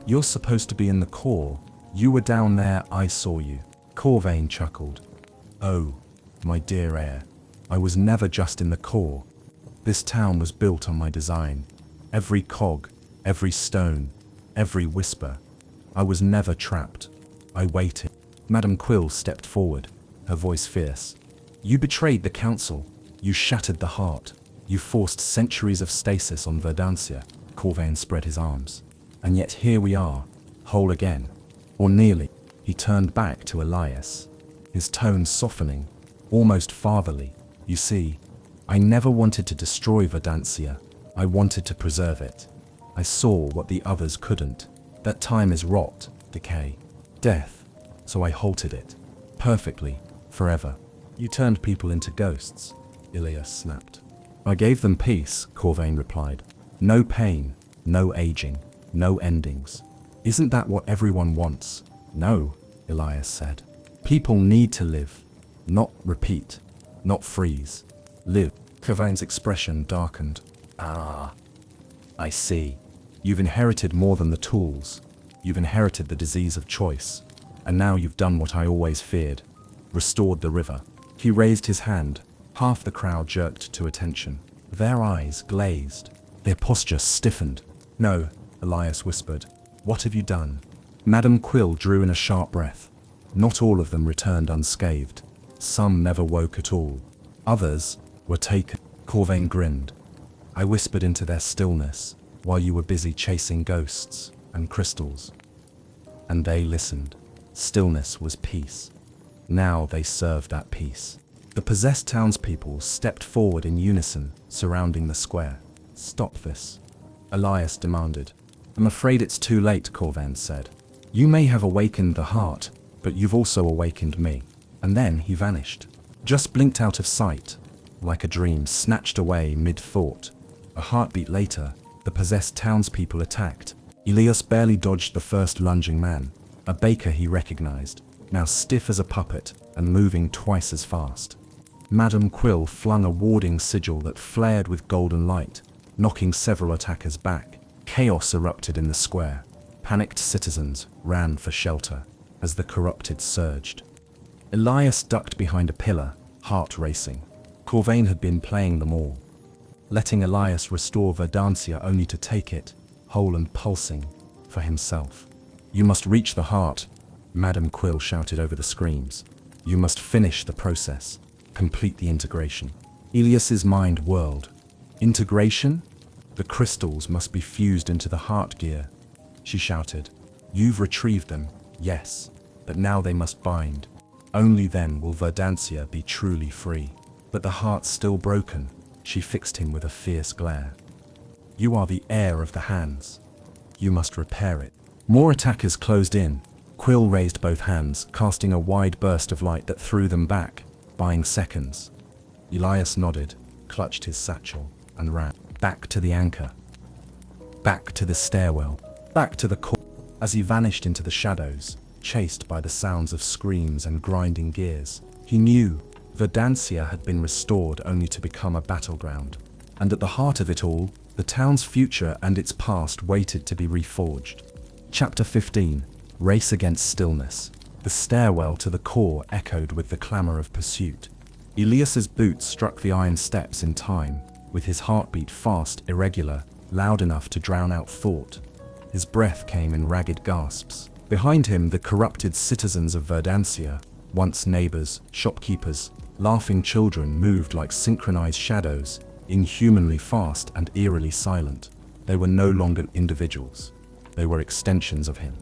"You're supposed to be in the core. You were down there, I saw you." Corvain chuckled. "Oh, my dear heir, I was never just in the core. This town was built on my design. Every cog, every stone, every whisper. I was never trapped. I waited." Madame Quill stepped forward, her voice fierce. "You betrayed the council. You shattered the heart. You forced centuries of stasis on Verdancia." Corvain spread his arms. "And yet here we are, whole again. Or nearly." He turned back to Elias, his tone softening, almost fatherly. "You see, I never wanted to destroy Verdancia. I wanted to preserve it. I saw what the others couldn't. That time is rot, decay, death. So I halted it. Perfectly, forever." "You turned people into ghosts," Elias snapped. "I gave them peace," Corvain replied. "No pain, no aging, no endings. Isn't that what everyone wants?" "No," Elias said. "People need to live. Not repeat. Not freeze. Live." Corvain's expression darkened. "Ah, I see. You've inherited more than the tools. You've inherited the disease of choice. And now you've done what I always feared. Restored the river." He raised his hand. Half the crowd jerked to attention. Their eyes glazed. Their posture stiffened. "No," Elias whispered. "What have you done?" Madame Quill drew in a sharp breath. Not all of them returned unscathed. Some never woke at all. Others were taken. Corvain grinned. I whispered into their stillness while you were busy chasing ghosts and crystals. And they listened. Stillness was peace. Now they served that peace. The possessed townspeople stepped forward in unison, surrounding the square. Stop this, Elias demanded. I'm afraid it's too late, Corvain said. You may have awakened the heart, but you've also awakened me. And then he vanished. Just blinked out of sight, like a dream snatched away mid-thought. A heartbeat later, the possessed townspeople attacked. Elias barely dodged the first lunging man, a baker he recognized, now stiff as a puppet and moving twice as fast. Madame Quill flung a warding sigil that flared with golden light, knocking several attackers back. Chaos erupted in the square. Panicked citizens ran for shelter as the corrupted surged. Elias ducked behind a pillar, heart racing. Corvain had been playing them all, letting Elias restore Verdantia only to take it, whole and pulsing, for himself. You must reach the heart, Madame Quill shouted over the screams. You must finish the process, complete the integration. Elias's mind whirled. Integration? The crystals must be fused into the heart gear, she shouted. You've retrieved them, yes, but now they must bind. Only then will Verdantia be truly free. But the heart's still broken, she fixed him with a fierce glare. You are the heir of the hands. You must repair it. More attackers closed in. Quill raised both hands, casting a wide burst of light that threw them back, buying seconds. Elias nodded, clutched his satchel, and ran. Back to the anchor. Back to the stairwell. Back to the core. As he vanished into the shadows, chased by the sounds of screams and grinding gears, he knew Verdantia had been restored only to become a battleground. And at the heart of it all, the town's future and its past waited to be reforged. Chapter 15. Race Against Stillness. The stairwell to the core echoed with the clamor of pursuit. Elias's boots struck the iron steps in time, with his heartbeat fast, irregular, loud enough to drown out thought. His breath came in ragged gasps. Behind him, the corrupted citizens of Verdantia, once neighbors, shopkeepers, laughing children, moved like synchronized shadows, inhumanly fast and eerily silent. They were no longer individuals. They were extensions of him,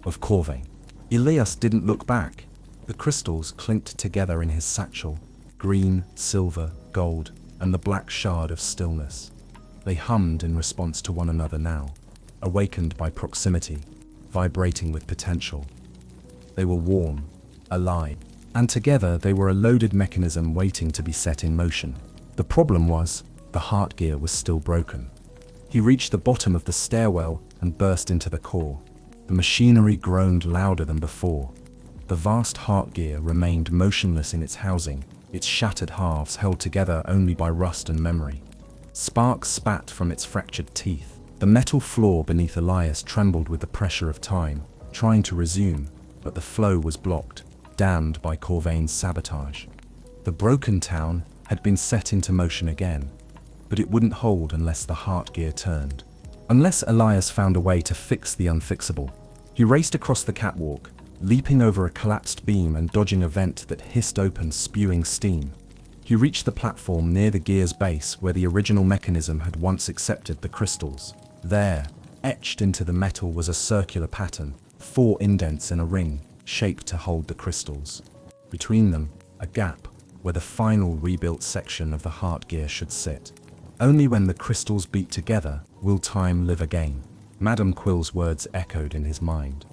of Corvain. Elias didn't look back. The crystals clinked together in his satchel, green, silver, gold, and the black shard of stillness. They hummed in response to one another now, awakened by proximity, vibrating with potential. They were warm, alive, and together they were a loaded mechanism waiting to be set in motion. The problem was, the heart gear was still broken. He reached the bottom of the stairwell and burst into the core. The machinery groaned louder than before. The vast heart gear remained motionless in its housing, its shattered halves held together only by rust and memory. Sparks spat from its fractured teeth. The metal floor beneath Elias trembled with the pressure of time, trying to resume, but the flow was blocked, damned by Corvain's sabotage. The broken town had been set into motion again, but it wouldn't hold unless the heart gear turned. Unless Elias found a way to fix the unfixable. He raced across the catwalk, leaping over a collapsed beam and dodging a vent that hissed open, spewing steam. He reached the platform near the gear's base where the original mechanism had once accepted the crystals. There, etched into the metal, was a circular pattern, 4 indents in a ring, shaped to hold the crystals. Between them, a gap, where the final rebuilt section of the heart gear should sit. Only when the crystals beat together will time live again. Madame Quill's words echoed in his mind.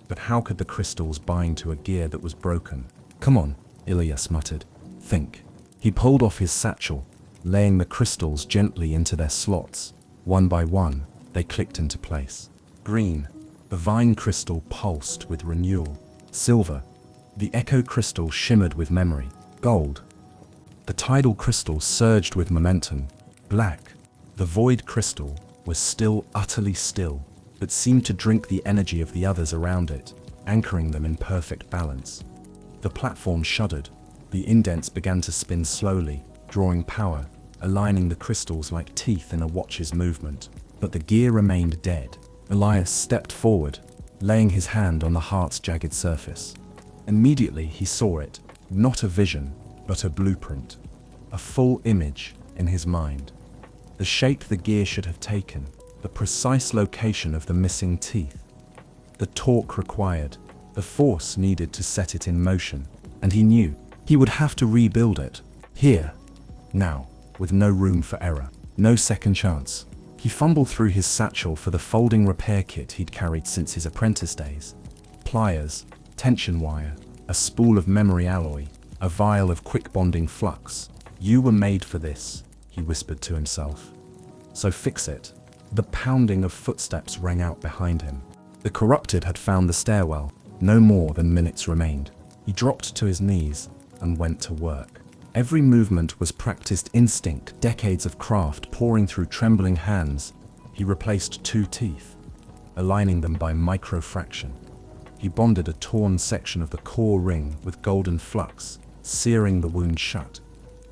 But how could the crystals bind to a gear that was broken? Come on, Elias muttered. Think. He pulled off his satchel, laying the crystals gently into their slots. One by one, they clicked into place. Green, the vine crystal pulsed with renewal. Silver, the echo crystal shimmered with memory. Gold, the tidal crystal surged with momentum. Black, the void crystal, was still utterly still, but seemed to drink the energy of the others around it, anchoring them in perfect balance. The platform shuddered. The indents began to spin slowly, drawing power, aligning the crystals like teeth in a watch's movement. But the gear remained dead. Elias stepped forward, laying his hand on the heart's jagged surface. Immediately he saw it, not a vision, but a blueprint, a full image in his mind. The shape the gear should have taken, the precise location of the missing teeth, the torque required, the force needed to set it in motion, and he knew he would have to rebuild it, here, now, with no room for error, no second chance. He fumbled through his satchel for the folding repair kit he'd carried since his apprentice days. Pliers, tension wire, a spool of memory alloy, a vial of quick bonding flux. You were made for this, he whispered to himself. So fix it. The pounding of footsteps rang out behind him. The corrupted had found the stairwell. No more than minutes remained. He dropped to his knees and went to work. Every movement was practiced instinct, decades of craft pouring through trembling hands. He replaced 2 teeth, aligning them by microfraction. He bonded a torn section of the core ring with golden flux, searing the wound shut.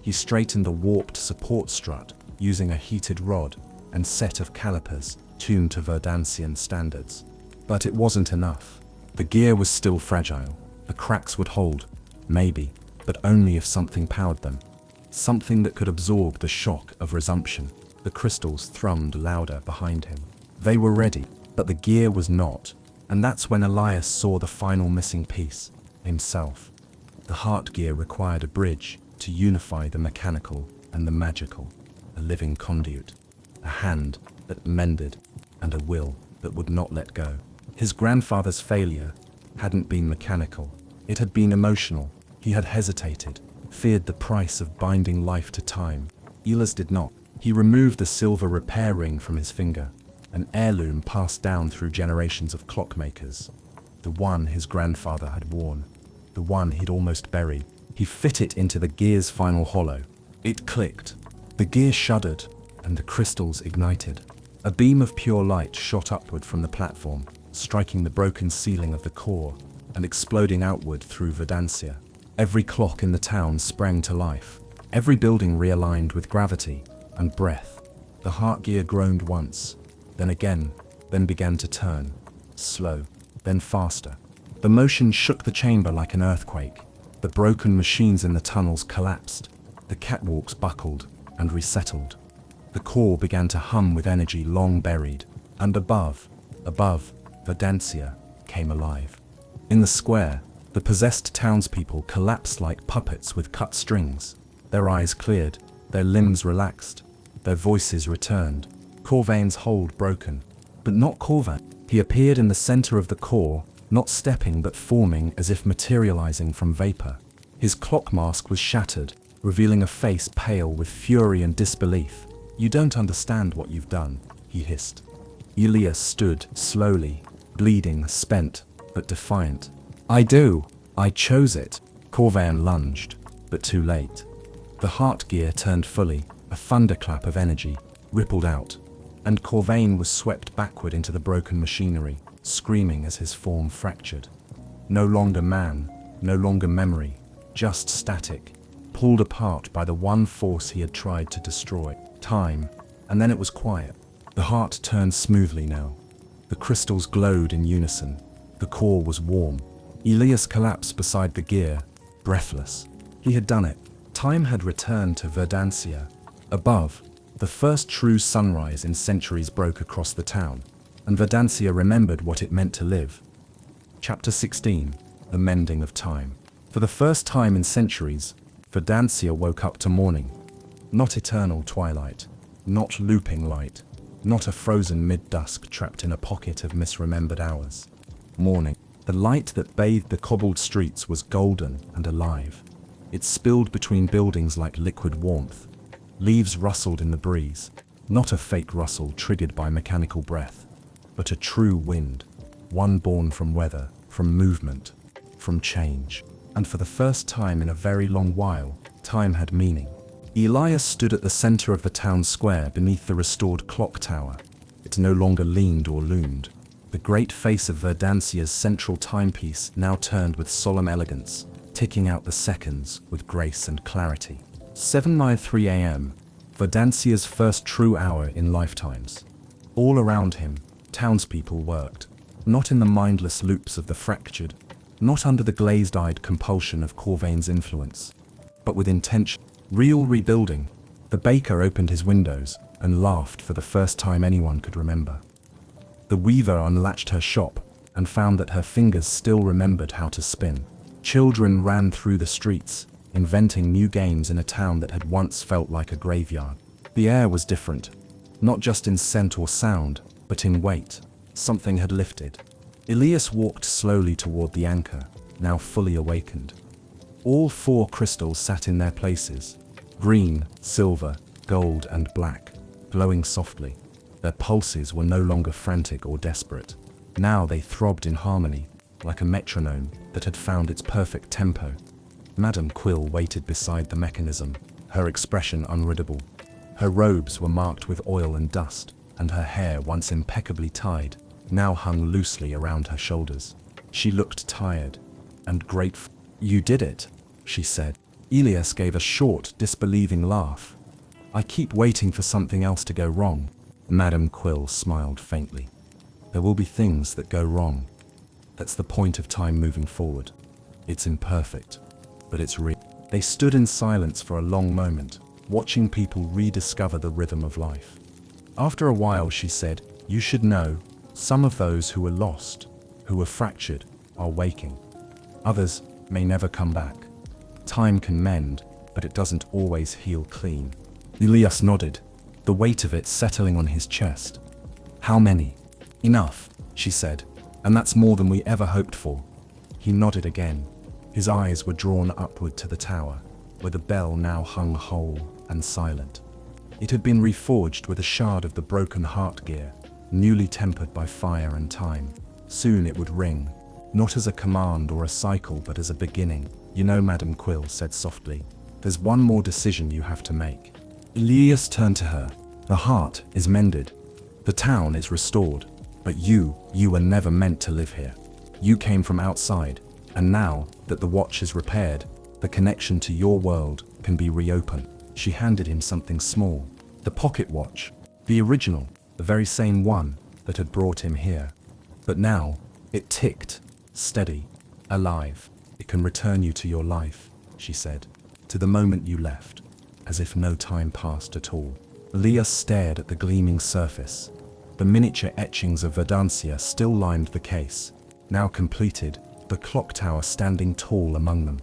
He straightened the warped support strut using a heated rod and set of calipers tuned to Verdansian standards. But it wasn't enough. The gear was still fragile. The cracks would hold, maybe, but only if something powered them. Something that could absorb the shock of resumption. The crystals thrummed louder behind him. They were ready, but the gear was not. And that's when Elias saw the final missing piece, himself. The heart gear required a bridge to unify the mechanical and the magical, a living conduit, a hand that mended, and a will that would not let go. His grandfather's failure hadn't been mechanical, it had been emotional. He had hesitated, feared the price of binding life to time. Elias did not. He removed the silver repair ring from his finger, an heirloom passed down through generations of clockmakers. The one his grandfather had worn, the one he'd almost buried. He fit it into the gear's final hollow. It clicked. The gear shuddered, and the crystals ignited. A beam of pure light shot upward from the platform, striking the broken ceiling of the core and exploding outward through Verdansia. Every clock in the town sprang to life. Every building realigned with gravity and breath. The heart gear groaned once, then again, then began to turn. Slow, then faster. The motion shook the chamber like an earthquake. The broken machines in the tunnels collapsed. The catwalks buckled and resettled. The core began to hum with energy long buried. And above, Verdansia came alive. In the square, the possessed townspeople collapsed like puppets with cut strings. Their eyes cleared, their limbs relaxed, their voices returned. Corvain's hold broken, but not Corvain. He appeared in the center of the core, not stepping but forming as if materializing from vapor. His clock mask was shattered, revealing a face pale with fury and disbelief. "You don't understand what you've done," he hissed. Elias stood slowly, bleeding, spent, but defiant. "I do. I chose it." Corvain lunged, but too late. The heart gear turned fully, a thunderclap of energy rippled out, and Corvain was swept backward into the broken machinery, screaming as his form fractured. No longer man, no longer memory, just static, pulled apart by the one force he had tried to destroy, time, and then it was quiet. The heart turned smoothly now. The crystals glowed in unison. The core was warm. Elias collapsed beside the gear, breathless. He had done it. Time had returned to Verdansia. Above, the first true sunrise in centuries broke across the town, and Verdansia remembered what it meant to live. Chapter 16. The Mending of Time. For the first time in centuries, Verdansia woke up to morning. Not eternal twilight, not looping light, not a frozen mid-dusk trapped in a pocket of misremembered hours. Morning. The light that bathed the cobbled streets was golden and alive. It spilled between buildings like liquid warmth. Leaves rustled in the breeze, not a fake rustle triggered by mechanical breath, but a true wind, one born from weather, from movement, from change. And for the first time in a very long while, time had meaning. Elias stood at the center of the town square beneath the restored clock tower. It no longer leaned or loomed. The great face of Verdansia's central timepiece now turned with solemn elegance, ticking out the seconds with grace and clarity. 7:03 a.m., Verdansia's first true hour in lifetimes. All around him, townspeople worked. not in the mindless loops of the fractured, not under the glazed-eyed compulsion of Corvain's influence, but with intention, real rebuilding. The baker opened his windows and laughed for the first time anyone could remember. The weaver unlatched her shop and found that her fingers still remembered how to spin. Children ran through the streets, inventing new games in a town that had once felt like a graveyard. The air was different, not just in scent or sound, but in weight. Something had lifted. Elias walked slowly toward the anchor, now fully awakened. All 4 crystals sat in their places, green, silver, gold, and black, glowing softly. Their pulses were no longer frantic or desperate. Now they throbbed in harmony, like a metronome that had found its perfect tempo. Madame Quill waited beside the mechanism, her expression unreadable. Her robes were marked with oil and dust, and her hair, once impeccably tied, now hung loosely around her shoulders. She looked tired and grateful. "You did it," she said. Elias gave a short, disbelieving laugh. "I keep waiting for something else to go wrong." Madame Quill smiled faintly. "There will be things that go wrong. That's the point of time moving forward. It's imperfect, but it's real." They stood in silence for a long moment, watching people rediscover the rhythm of life. After a while she said, "You should know, some of those who were lost, who were fractured, are waking. Others may never come back. Time can mend, but it doesn't always heal clean." Elias nodded, the weight of it settling on his chest. "How many?" "Enough," she said, "and that's more than we ever hoped for." He nodded again. His eyes were drawn upward to the tower, where the bell now hung whole and silent. It had been reforged with a shard of the broken heart gear, newly tempered by fire and time. Soon it would ring, not as a command or a cycle, but as a beginning. "You know," Madame Quill said softly, "there's one more decision you have to make." Elias turned to her. "The heart is mended. The town is restored. But you were never meant to live here. You came from outside, and now that the watch is repaired, the connection to your world can be reopened." She handed him something small. The pocket watch. The original, the very same one that had brought him here. But now, it ticked, steady, alive. "It can return you to your life," she said, "to the moment you left, as if no time passed at all." Elias stared at the gleaming surface. The miniature etchings of Verdancia still lined the case, now completed, the clock tower standing tall among them.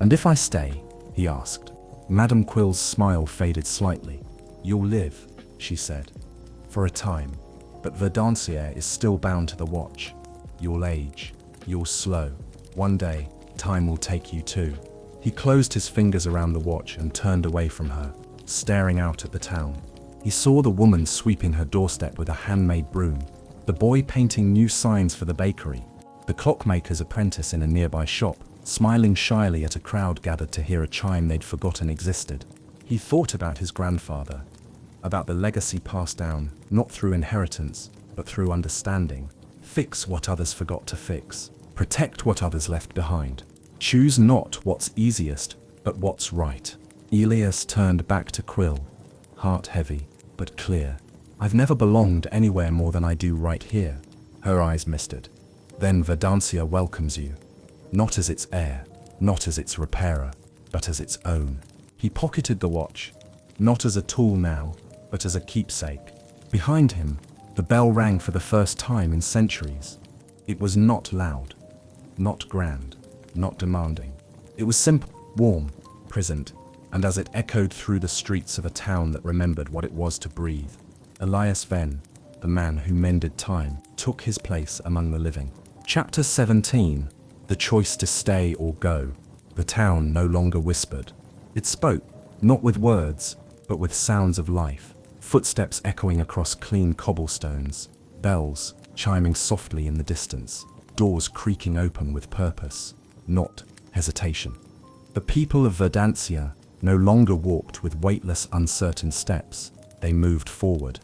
"And if I stay?" he asked. Madame Quill's smile faded slightly. "You'll live," she said, "for a time, but Verdancia is still bound to the watch. You'll age, you'll slow. One day, time will take you too." He closed his fingers around the watch and turned away from her, staring out at the town. He saw the woman sweeping her doorstep with a handmade broom, the boy painting new signs for the bakery, the clockmaker's apprentice in a nearby shop, smiling shyly at a crowd gathered to hear a chime they'd forgotten existed. He thought about his grandfather, about the legacy passed down, not through inheritance, but through understanding. Fix what others forgot to fix. Protect what others left behind. Choose not what's easiest, but what's right. Elias turned back to Quill, heart heavy, but clear. "I've never belonged anywhere more than I do right here." Her eyes misted. "Then Verdancia welcomes you. Not as its heir, not as its repairer, but as its own." He pocketed the watch, not as a tool now, but as a keepsake. Behind him, the bell rang for the first time in centuries. It was not loud, not grand, not demanding. It was simple, warm, present, and as it echoed through the streets of a town that remembered what it was to breathe, Elias Venn, the man who mended time, took his place among the living. Chapter 17. The choice to stay or go. The town no longer whispered. It spoke, not with words, but with sounds of life. Footsteps echoing across clean cobblestones, bells chiming softly in the distance, doors creaking open with purpose, not hesitation. The people of Verdancia no longer walked with weightless, uncertain steps. They moved forward.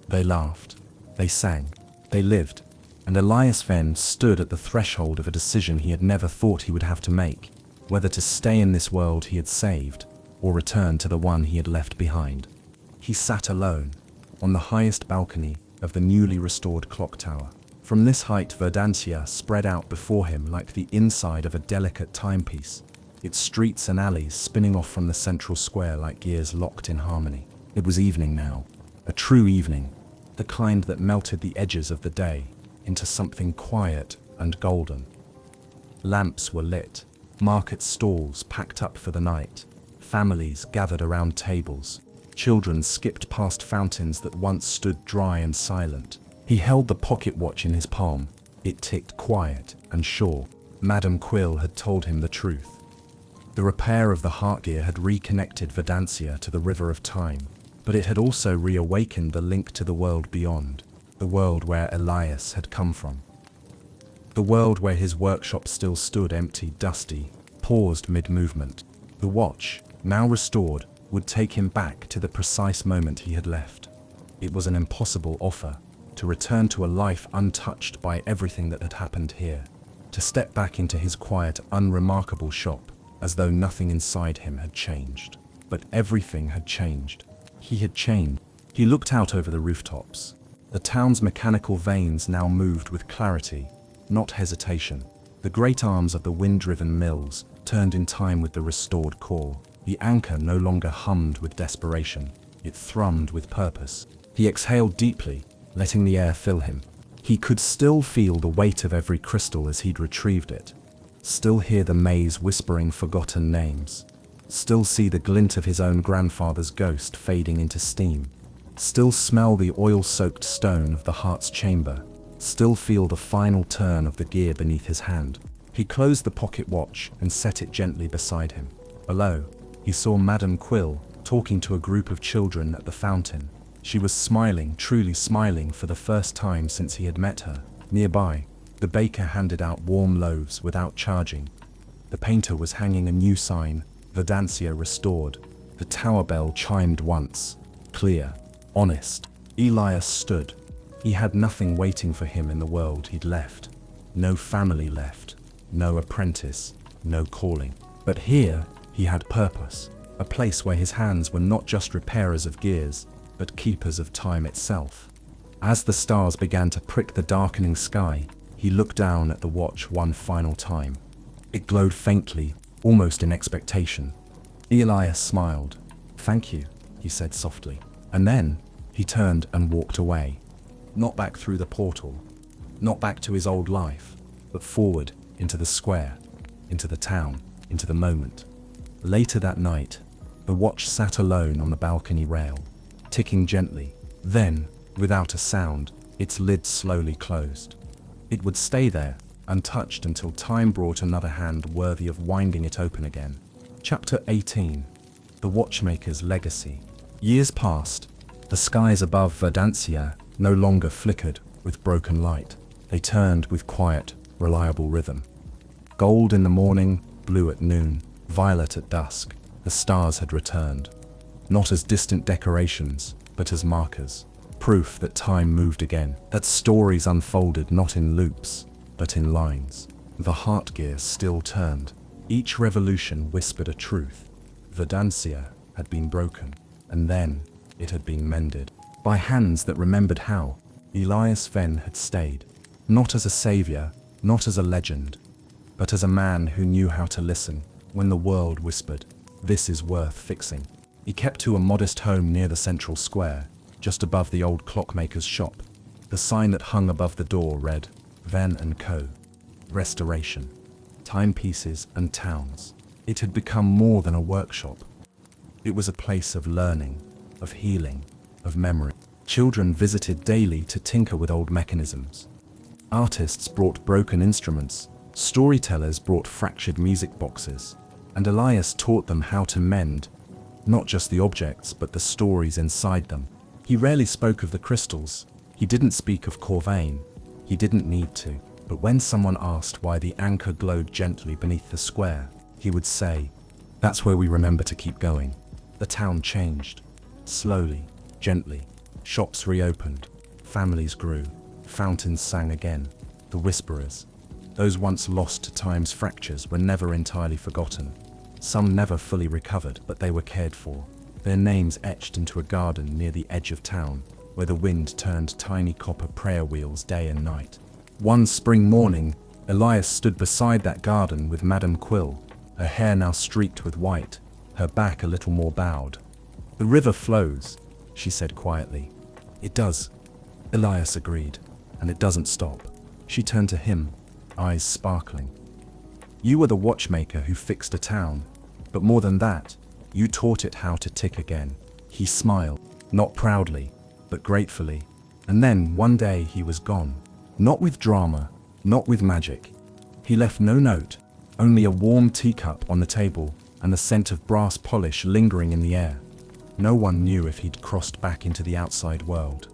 They laughed. They sang. They lived. And Elias Venn stood at the threshold of a decision he had never thought he would have to make, whether to stay in this world he had saved, or return to the one he had left behind. He sat alone, on the highest balcony of the newly restored clock tower. From this height, Verdantia spread out before him like the inside of a delicate timepiece, its streets and alleys spinning off from the central square like gears locked in harmony. It was evening now, a true evening, the kind that melted the edges of the day into something quiet and golden. Lamps were lit, market stalls packed up for the night, families gathered around tables, children skipped past fountains that once stood dry and silent. He held the pocket watch in his palm. It ticked quiet and sure. Madame Quill had told him the truth. The repair of the heart gear had reconnected Verdantia to the river of time, but it had also reawakened the link to the world beyond, the world where Elias had come from. The world where his workshop still stood empty, dusty, paused mid-movement. The watch, now restored, would take him back to the precise moment he had left. It was an impossible offer, to return to a life untouched by everything that had happened here, to step back into his quiet, unremarkable shop, as though nothing inside him had changed. But everything had changed. He had changed. He looked out over the rooftops. The town's mechanical veins now moved with clarity, not hesitation. The great arms of the wind-driven mills turned in time with the restored core. The anchor no longer hummed with desperation. It thrummed with purpose. He exhaled deeply, letting the air fill him. He could still feel the weight of every crystal as he'd retrieved it. Still hear the maze whispering forgotten names. Still see the glint of his own grandfather's ghost fading into steam. Still smell the oil-soaked stone of the heart's chamber. Still feel the final turn of the gear beneath his hand. He closed the pocket watch and set it gently beside him. Below, he saw Madame Quill talking to a group of children at the fountain. She was smiling, truly smiling for the first time since he had met her. Nearby, the baker handed out warm loaves without charging. The painter was hanging a new sign, Verdantia restored. The tower bell chimed once, clear, honest. Elias stood. He had nothing waiting for him in the world he'd left. No family left, no apprentice, no calling. But here, he had purpose, a place where his hands were not just repairers of gears, but keepers of time itself. As the stars began to prick the darkening sky, he looked down at the watch one final time. It glowed faintly, almost in expectation. Elias smiled. "Thank you," he said softly. And then, he turned and walked away. Not back through the portal, not back to his old life, but forward into the square, into the town, into the moment. Later that night, the watch sat alone on the balcony rail, ticking gently. Then, without a sound, its lid slowly closed. It would stay there, untouched until time brought another hand worthy of winding it open again. Chapter 18. The Watchmaker's Legacy. Years passed. The skies above Verdantia no longer flickered with broken light. They turned with quiet, reliable rhythm. Gold in the morning, blue at noon, violet at dusk. The stars had returned. Not as distant decorations, but as markers. Proof that time moved again. That stories unfolded not in loops, but in lines. The heart gear still turned. Each revolution whispered a truth. Verdantia had been broken, and then it had been mended. By hands that remembered how. Elias Venn had stayed. Not as a savior, not as a legend, but as a man who knew how to listen when the world whispered, "This is worth fixing." He kept to a modest home near the central square, just above the old clockmaker's shop. The sign that hung above the door read, "Venn & Co. Restoration. Timepieces and towns." It had become more than a workshop. It was a place of learning, of healing, of memory. Children visited daily to tinker with old mechanisms. Artists brought broken instruments, storytellers brought fractured music boxes, and Elias taught them how to mend, not just the objects, but the stories inside them. He rarely spoke of the crystals. He didn't speak of Corvain. He didn't need to. But when someone asked why the anchor glowed gently beneath the square, he would say, "That's where we remember to keep going." The town changed. Slowly, gently. Shops reopened. Families grew. Fountains sang again. The whisperers, those once lost to time's fractures, were never entirely forgotten. Some never fully recovered, but they were cared for. Their names etched into a garden near the edge of town, where the wind turned tiny copper prayer wheels day and night. One spring morning, Elias stood beside that garden with Madame Quill, her hair now streaked with white, her back a little more bowed. "The river flows," she said quietly. "It does," Elias agreed, "and it doesn't stop." She turned to him, eyes sparkling. "You were the watchmaker who fixed a town, but more than that, you taught it how to tick again." He smiled, not proudly, but gratefully. And then, one day, he was gone. Not with drama, not with magic. He left no note, only a warm teacup on the table and the scent of brass polish lingering in the air. No one knew if he'd crossed back into the outside world,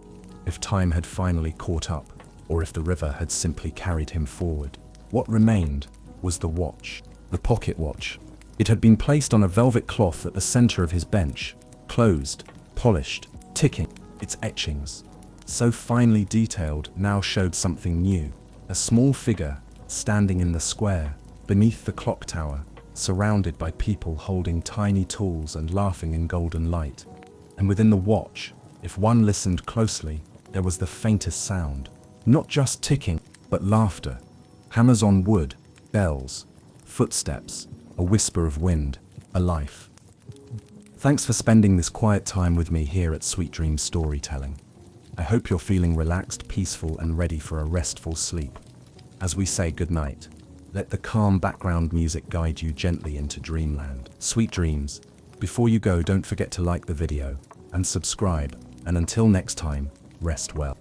if time had finally caught up, or if the river had simply carried him forward. What remained was the watch, the pocket watch. It had been placed on a velvet cloth at the center of his bench, closed, polished, ticking. Its etchings, so finely detailed, now showed something new. A small figure, standing in the square, beneath the clock tower, surrounded by people holding tiny tools and laughing in golden light. And within the watch, if one listened closely, there was the faintest sound. Not just ticking, but laughter. Hammers on wood, bells, footsteps, a whisper of wind, a life. Thanks for spending this quiet time with me here at Sweet Dreams Storytelling. I hope you're feeling relaxed, peaceful, and ready for a restful sleep. As we say goodnight, let the calm background music guide you gently into dreamland. Sweet dreams. Before you go, don't forget to like the video and subscribe. And until next time, rest well.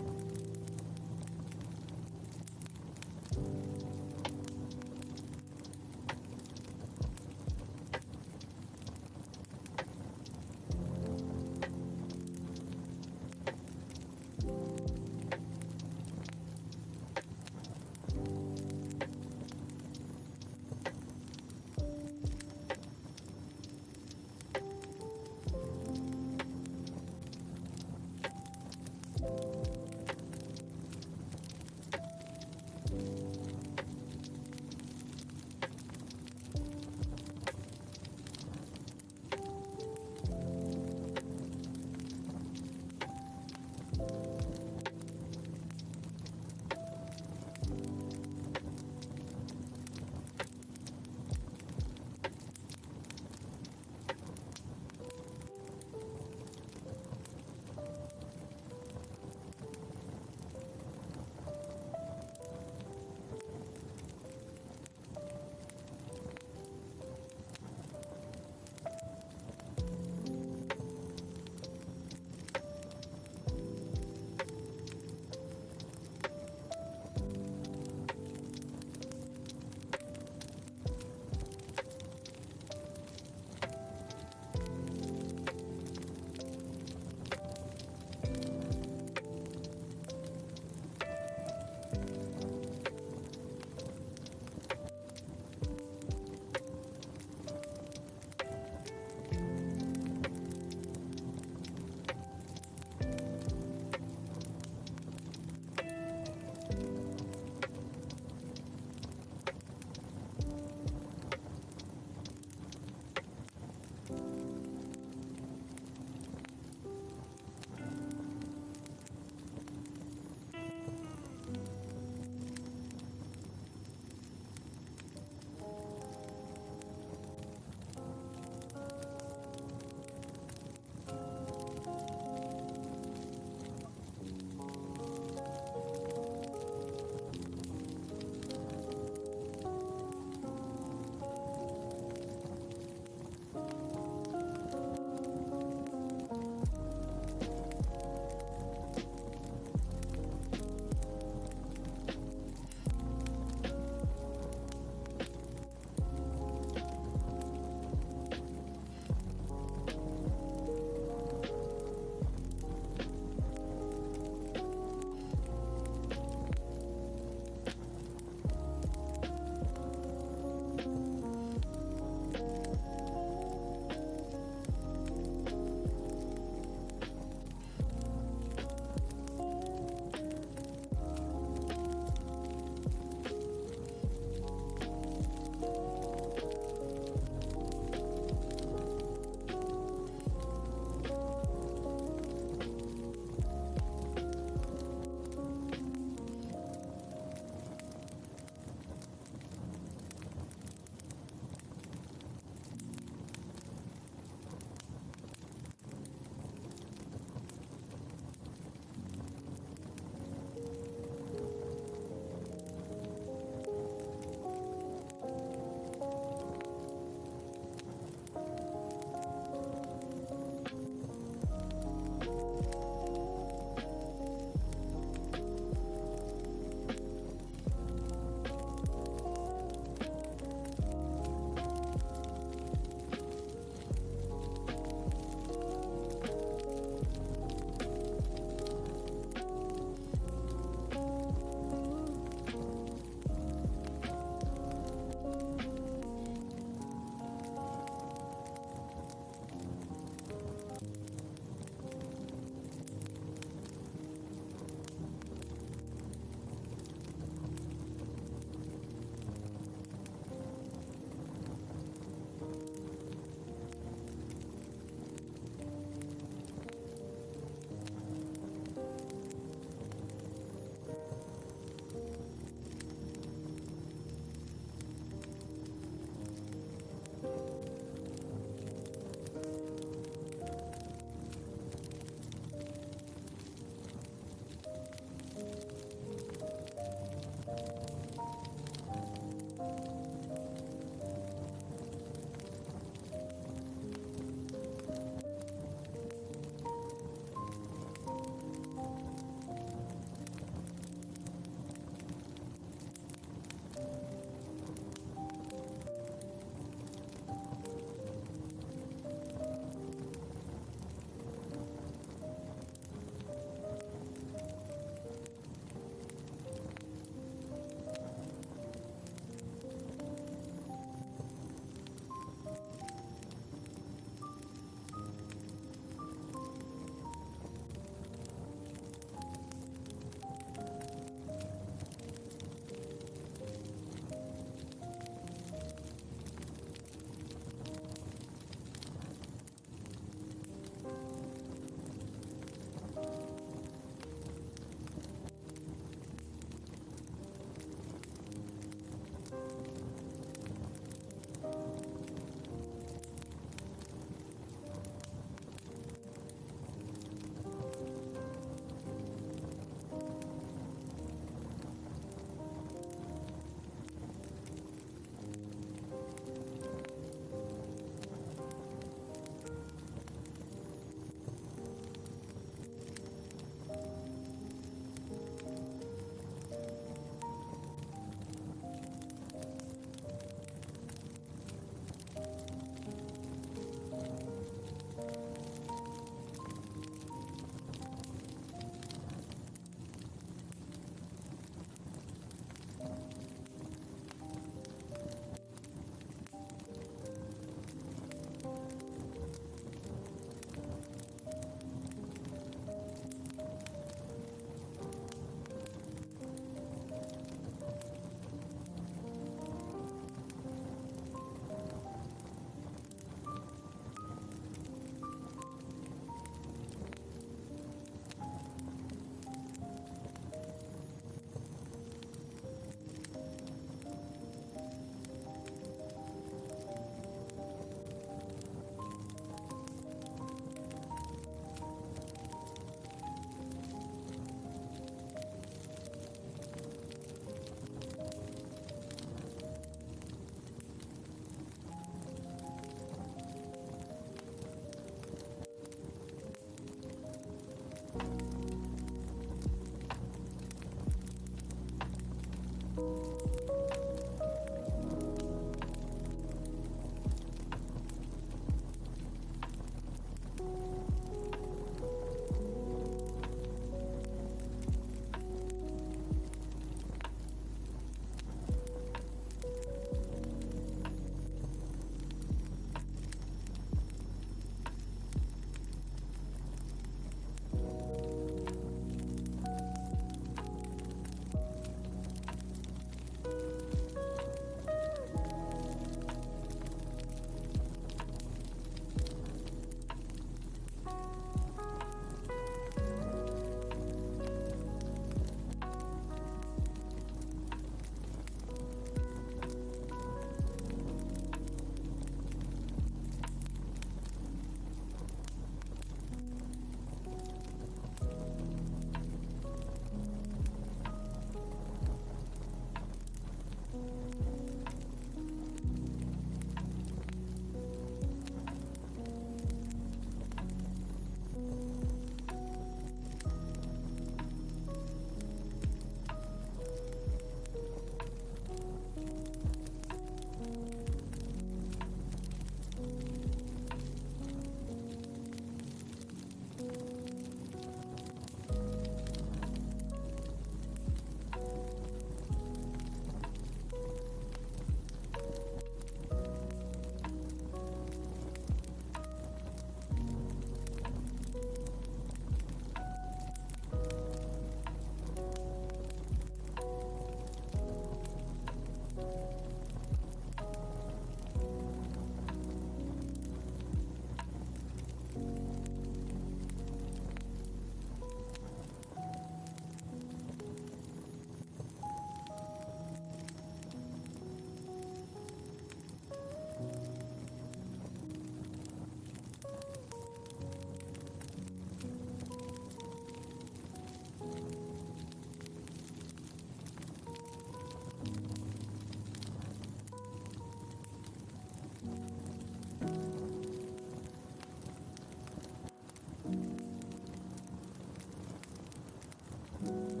you.